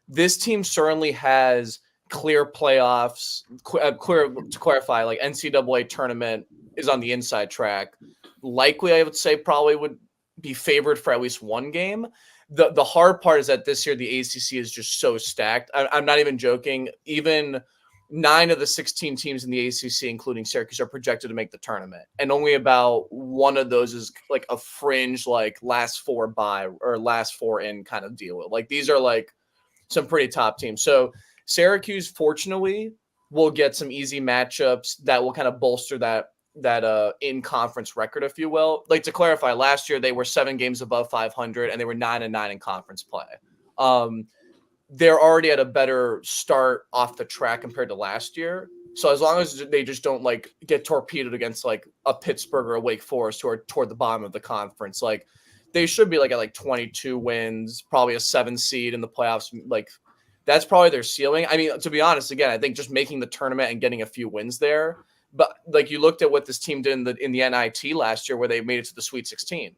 This team certainly has clear playoffs, clear to clarify, like NCAA tournament is on the inside track. Likely, I would say probably would be favored for at least one game. The hard part is that this year the ACC is just so stacked. I'm not even joking. Even 9 of the 16 teams in the ACC, including Syracuse, are projected to make the tournament, and only about one of those is like a fringe, like last 4 bye or last 4 in kind of deal. Like these are like some pretty top teams. So Syracuse, fortunately, will get some easy matchups that will kind of bolster that in-conference record, if you will. Like, to clarify, last year they were 7 games above 500, and they were 9-9 in conference play. They're already at a better start off the track compared to last year. So as long as they just don't like get torpedoed against like a Pittsburgh or a Wake Forest who are toward the bottom of the conference, like they should be like at like 22 wins, probably a 7 seed in the playoffs. Like that's probably their ceiling. I mean, to be honest, again, I think just making the tournament and getting a few wins there. But like you looked at what this team did in the NIT last year, where they made it to the Sweet 16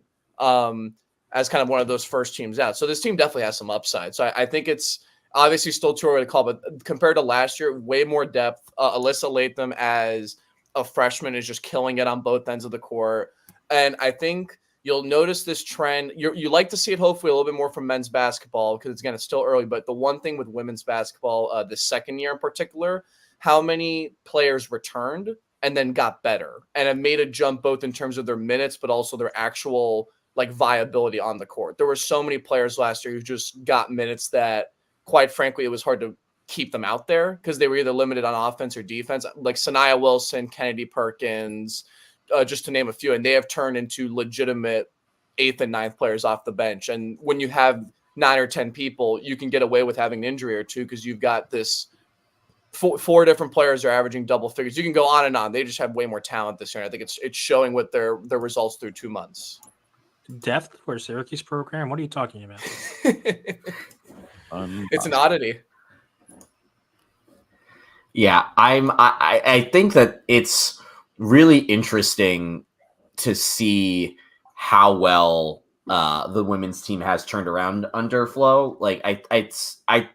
as kind of one of those first teams out. So this team definitely has some upside. So I think it's obviously still too early to call, but compared to last year, way more depth. Alyssa Latham as a freshman is just killing it on both ends of the court. And I think you'll notice this trend. You like to see it hopefully a little bit more from men's basketball because, again, it's still early. But the one thing with women's basketball, the second year in particular, how many players returned and then got better and have made a jump both in terms of their minutes, but also their actual like viability on the court. There were so many players last year who just got minutes that, quite frankly, it was hard to keep them out there because they were either limited on offense or defense, like Sanaya Wilson, Kennedy Perkins, just to name a few. And they have turned into legitimate 8th and 9th players off the bench. And when you have 9 or 10 people, you can get away with having an injury or two because you've got this four different players are averaging double figures. You can go on and on. They just have way more talent this year. And I think it's showing with their results through 2 months. Depth for a Syracuse program? What are you talking about? It's an oddity. Yeah, I think that it's really interesting to see how well the women's team has turned around under Flo. Like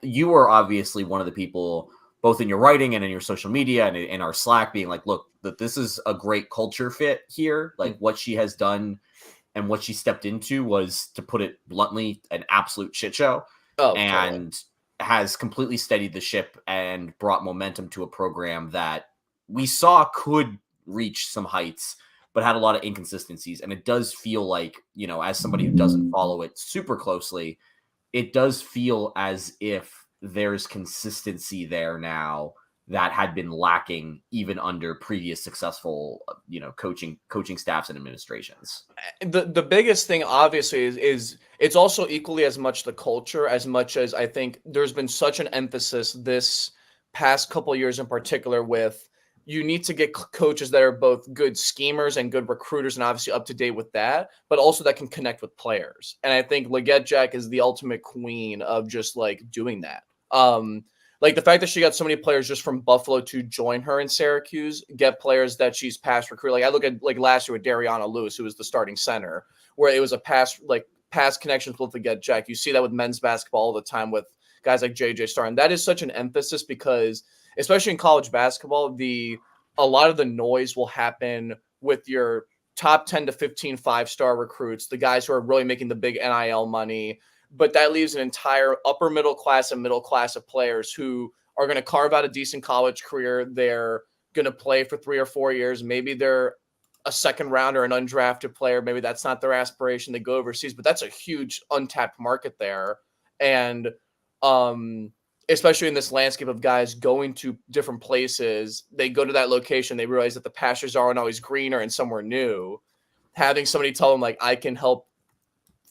you were obviously one of the people, both in your writing and in your social media and in our Slack, being like, look, that this is a great culture fit here. Like what she has done and what she stepped into was, to put it bluntly, an absolute shit show. And totally. Has completely steadied the ship and brought momentum to a program that we saw could reach some heights, but had a lot of inconsistencies. And it does feel like, as somebody who doesn't follow it super closely, it does feel as if there's consistency there now that had been lacking even under previous successful, coaching staffs and administrations. The biggest thing obviously is it's also equally as much the culture, as much as I think there's been such an emphasis this past couple of years in particular with you need to get coaches that are both good schemers and good recruiters and obviously up to date with that, but also that can connect with players. And I think Leggett Jack is the ultimate queen of just like doing that. Like the fact that she got so many players just from Buffalo to join her in Syracuse, get players that she's past recruit. Like I look at like last year with Dariana Lewis, who was the starting center, where it was a past connections with Leggett Jack. You see that with men's basketball all the time with guys like JJ Starr. And that is such an emphasis because especially in college basketball, a lot of the noise will happen with your top 10 to 15 5-star recruits, the guys who are really making the big NIL money. But that leaves an entire upper middle class and middle class of players who are going to carve out a decent college career. They're going to play for 3 or 4 years. Maybe they're a second round or an undrafted player. Maybe that's not their aspiration. They go overseas, but that's a huge untapped market there. And especially in this landscape of guys going to different places, they go to that location. They realize that the pastures aren't always greener and somewhere new. Having somebody tell them like, I can help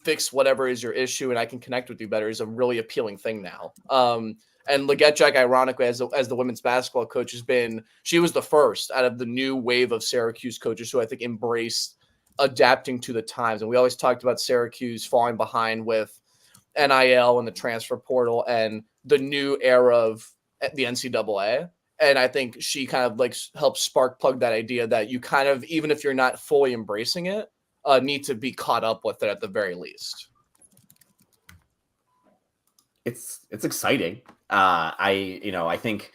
fix whatever is your issue and I can connect with you better is a really appealing thing now. And Leggett Jack, ironically, as the women's basketball coach, she was the first out of the new wave of Syracuse coaches who I think embraced adapting to the times. And we always talked about Syracuse falling behind with NIL and the transfer portal and the new era of the NCAA. And I think she kind of like helped spark plug that idea that you kind of, even if you're not fully embracing it, need to be caught up with it at the very least. It's exciting. I think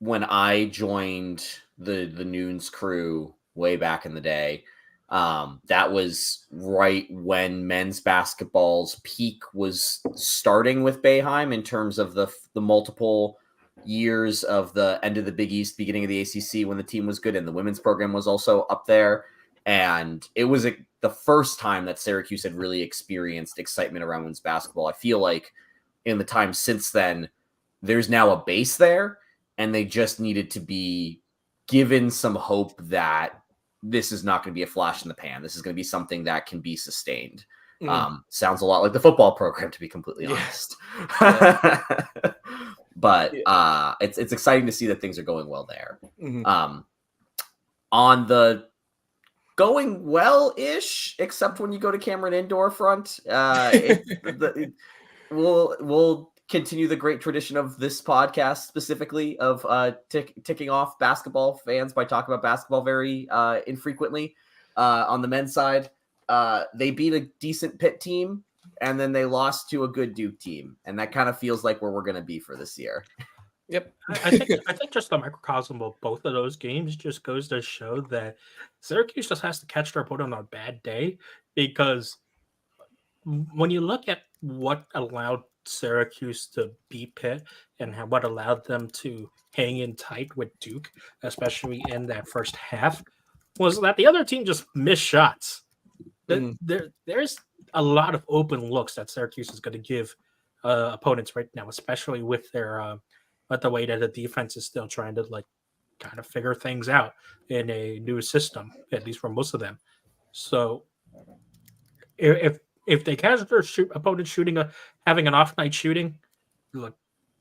when I joined the Noons crew way back in the day, that was right when men's basketball's peak was starting with Boeheim in terms of the multiple years of the end of the Big East, beginning of the ACC when the team was good and the women's program was also up there. And it was the first time that Syracuse had really experienced excitement around women's basketball. I feel like in the time since then, there's now a base there, and they just needed to be given some hope that this is not going to be a flash in the pan. This is going to be something that can be sustained. Sounds a lot like the football program, to be completely honest. But it's exciting to see that things are going well there. On the going well-ish, except when you go to Cameron Indoor front, we'll continue the great tradition of this podcast specifically of ticking off basketball fans by talking about basketball very infrequently. On the men's side, they beat a decent Pitt team, and then they lost to a good Duke team. And that kind of feels like where we're going to be for this year. Yep. I think just the microcosm of both of those games just goes to show that Syracuse just has to catch their opponent on a bad day, because when you look at what allowed Syracuse to beat Pitt and what allowed them to hang in tight with Duke, especially in that first half, was that the other team just missed shots. There's a lot of open looks that Syracuse is going to give opponents right now, especially with their but the way that the defense is still trying to like kind of figure things out in a new system, at least for most of them. So if they catch their opponent shooting having an off night shooting, look,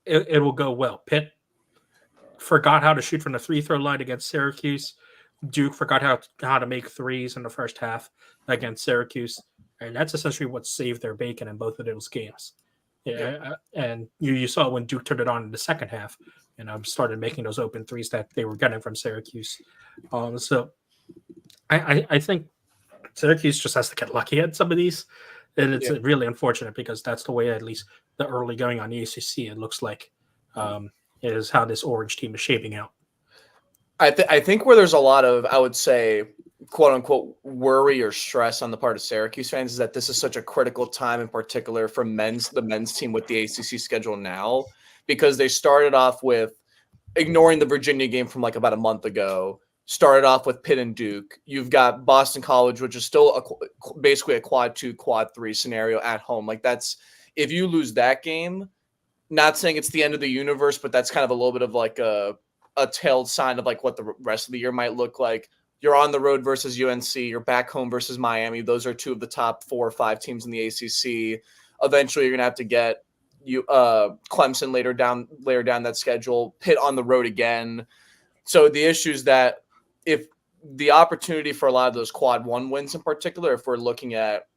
it will go well. Pitt forgot how to shoot from the free throw line against Syracuse. Duke forgot how to make threes in the first half against Syracuse, and that's essentially what saved their bacon in both of those games. Yeah, and you saw when Duke turned it on in the second half, and started making those open threes that they were getting from Syracuse. So I think Syracuse just has to get lucky at some of these, and it's really unfortunate because that's the way at least the early going on the ACC it looks like is how this Orange team is shaping out. I think where there's a lot of, I would say, quote unquote, worry or stress on the part of Syracuse fans is that this is such a critical time in particular for the men's team with the ACC schedule now, because they started off with ignoring the Virginia game from like about a month ago, started off with Pitt and Duke. You've got Boston College, which is still basically a quad 2, quad 3 scenario at home. Like if you lose that game, not saying it's the end of the universe, but that's kind of a little bit of like a a tailed sign of like what the rest of the year might look like. You're on the road versus UNC. You're back home versus Miami. Those are two of the top 4 or 5 teams in the ACC. Eventually, you're gonna have to get Clemson later down that schedule. Pitt on the road again. So the issue is that if the opportunity for a lot of those quad 1 wins in particular, if we're looking at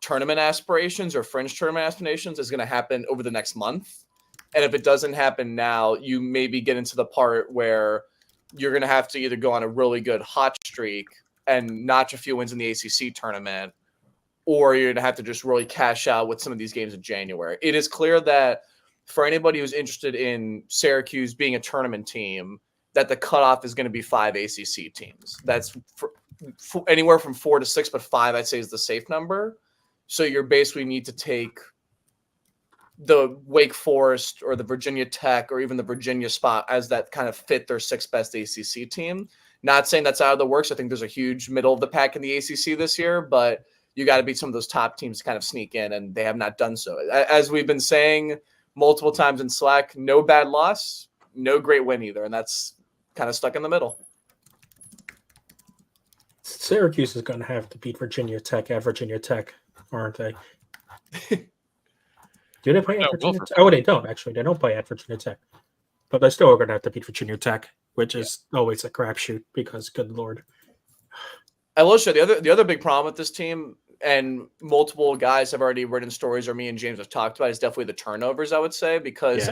tournament aspirations or fringe tournament aspirations, is going to happen over the next month. And if it doesn't happen now, you maybe get into the part where you're going to have to either go on a really good hot streak and notch a few wins in the ACC tournament, or you're going to have to just really cash out with some of these games in January. It is clear that for anybody who's interested in Syracuse being a tournament team, that the cutoff is going to be 5 ACC teams. That's for anywhere from 4 to 6, but 5 I'd say is the safe number. So you're basically need to take the Wake Forest or the Virginia Tech or even the Virginia spot as that kind of fit their 6th best ACC team. Not saying that's out of the works. I think there's a huge middle of the pack in the ACC this year, but you got to beat some of those top teams to kind of sneak in, and they have not done so. As we've been saying multiple times in Slack, no bad loss, no great win either, and that's kind of stuck in the middle. Syracuse is going to have to beat Virginia Tech at Virginia Tech, aren't they? Do they play at Virginia Tech? Oh, they don't, actually. They don't play at Virginia Tech. But they still are going to have to beat Virginia Tech, which is always a crapshoot because, good Lord. I will show the other big problem with this team, and multiple guys have already written stories, or me and James have talked about, is definitely the turnovers, I would say, because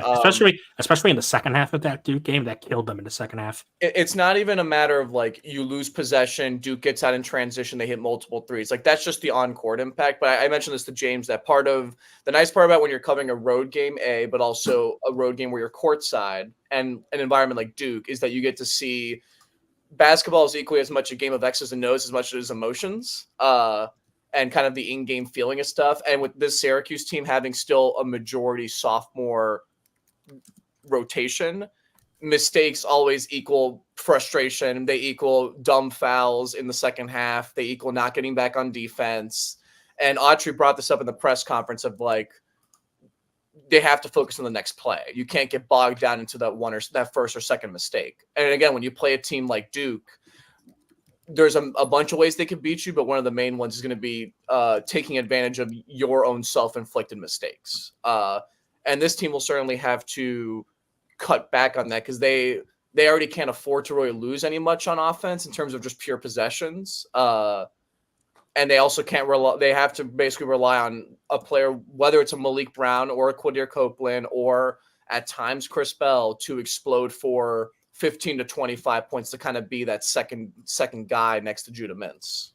especially in the second half of that Duke game, that killed them in the second half. It's not even a matter of like you lose possession, Duke gets out in transition, they hit multiple threes. Like that's just the on-court impact. But I mentioned this to James, that part of the nice part about when you're covering a road game, but also a road game where you're courtside and an environment like Duke, is that you get to see basketball is equally as much a game of X's and O's as much as emotions. And kind of the in-game feeling of stuff. And with this Syracuse team having still a majority sophomore rotation, mistakes always equal frustration. They equal dumb fouls in the second half. They equal not getting back on defense. And Autry brought this up in the press conference of like, they have to focus on the next play. You can't get bogged down into that first or second mistake. And again, when you play a team like Duke, there's a bunch of ways they could beat you, but one of the main ones is going to be taking advantage of your own self-inflicted mistakes. And this team will certainly have to cut back on that because they already can't afford to really lose any much on offense in terms of just pure possessions. And they also can't they have to basically rely on a player, whether it's a Malik Brown or a Quadir Copeland or at times Chris Bell, to explode for 15 to 25 points to kind of be that second guy next to Judah Mintz.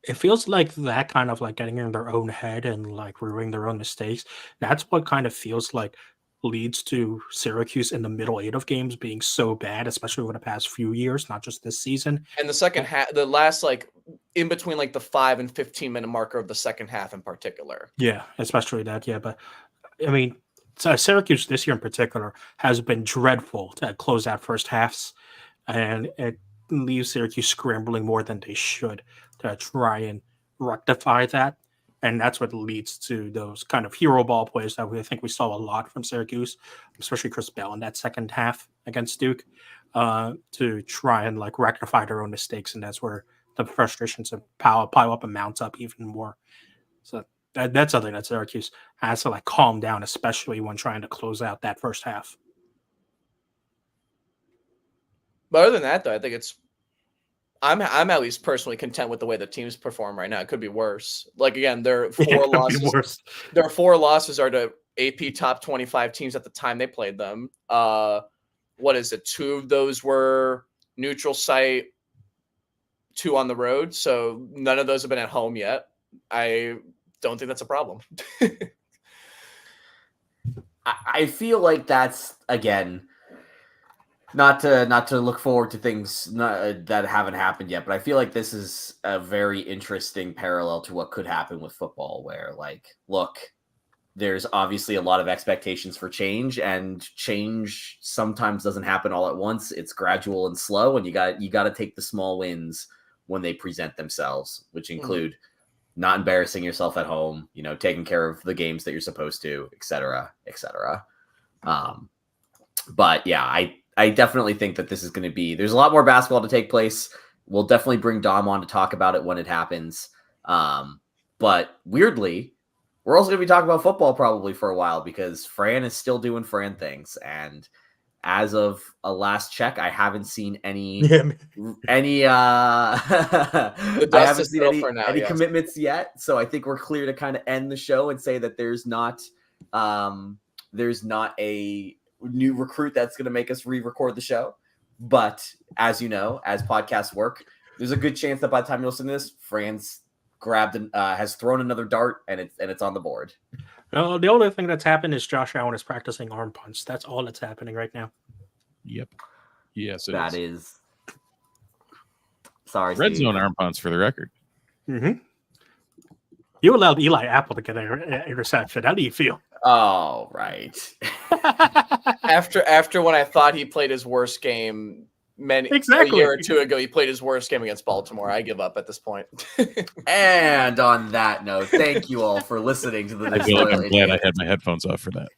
It feels like that kind of like getting in their own head and like reviewing their own mistakes. That's what kind of feels like leads to Syracuse in the middle 8 of games being so bad, especially over the past few years, not just this season. And the second half, the last like in between like the 5 and 15 minute marker of the second half in particular. Yeah, especially that. Yeah, but I mean, Syracuse this year in particular has been dreadful to close out first halves, and it leaves Syracuse scrambling more than they should to try and rectify that. And that's what leads to those kind of hero ball plays that I think we saw a lot from Syracuse, especially Chris Bell in that second half against Duke, to try and like rectify their own mistakes. And that's where the frustrations of pile up and mount up even more. So that's something that Syracuse has to like calm down, especially when trying to close out that first half. But other than that, though, I think I'm at least personally content with the way the teams perform right now. It could be worse. Like again, their 4 losses. Their 4 losses are to AP top 25 teams at the time they played them. What is it? 2 of those were neutral site, 2 on the road. So none of those have been at home yet. I don't think that's a problem. I feel like that's, again, not to look forward to things that haven't happened yet, but I feel like this is a very interesting parallel to what could happen with football, where like, look, there's obviously a lot of expectations for change, and change sometimes doesn't happen all at once. It's gradual and slow, and you got to take the small wins when they present themselves, which include not embarrassing yourself at home, taking care of the games that you're supposed to, et cetera, et cetera. But yeah, I definitely think that this is going to be, there's a lot more basketball to take place. We'll definitely bring Dom on to talk about it when it happens. But weirdly, we're also going to be talking about football probably for a while because Fran is still doing Fran things. And as of a last check, I haven't seen any I haven't seen any commitments yet. So I think we're clear to kind of end the show and say that there's not a new recruit that's going to make us re-record the show. But as you know, as podcasts work, there's a good chance that by the time you listen to this, Fran's has thrown another dart and it's on the board. The only thing that's happened is Josh Allen is practicing arm punch. That's all that's happening right now. Yep. Yes, that is. Sorry, red Steve. zone arm punts for the record. Mm-hmm. You allowed Eli Apple to get an interception. How do you feel? Oh, right. After when I thought he played his worst game a year or two ago, he played his worst game against Baltimore. I give up at this point. And on that note, thank you all for listening to the I feel like I'm glad I had my headphones off for that.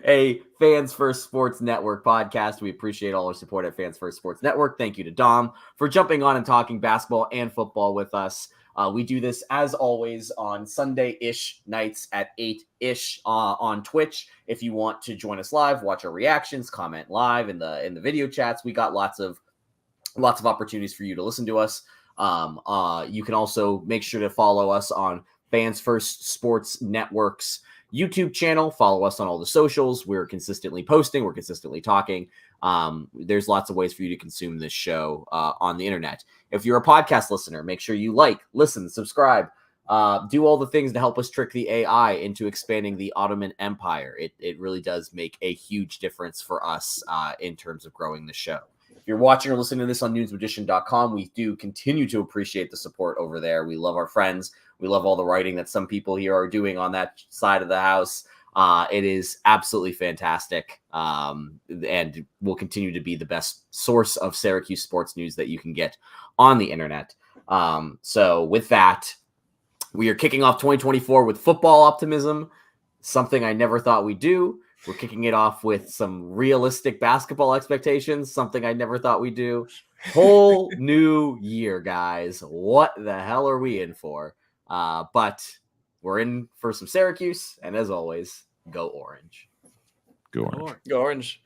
A Fans First Sports Network podcast. We appreciate all our support at Fans First Sports Network. Thank you to Dom for jumping on and talking basketball and football with us. We do this, as always, on Sunday-ish nights at 8-ish on Twitch. If you want to join us live, watch our reactions, comment live in the video chats, we got lots of opportunities for you to listen to us. You can also make sure to follow us on Fans First Sports Network's YouTube channel. Follow us on all the socials. We're consistently posting. We're consistently talking. There's lots of ways for you to consume this show on the internet. If you're a podcast listener, make sure you listen, subscribe, do all the things to help us trick the AI into expanding the Ottoman Empire. It really does make a huge difference for us in terms of growing the show. If you're watching or listening to this on newsmagician.com, we do continue to appreciate the support over there. We love our friends. We love all the writing that some people here are doing on that side of the house. It is absolutely fantastic, and will continue to be the best source of Syracuse sports news that you can get on the internet. So with that, we are kicking off 2024 with football optimism, something I never thought we'd do. We're kicking it off with some realistic basketball expectations, something I never thought we'd do. Whole new year, guys. What the hell are we in for? But we're in for some Syracuse, and as always, go Orange. Go Orange. Go Orange.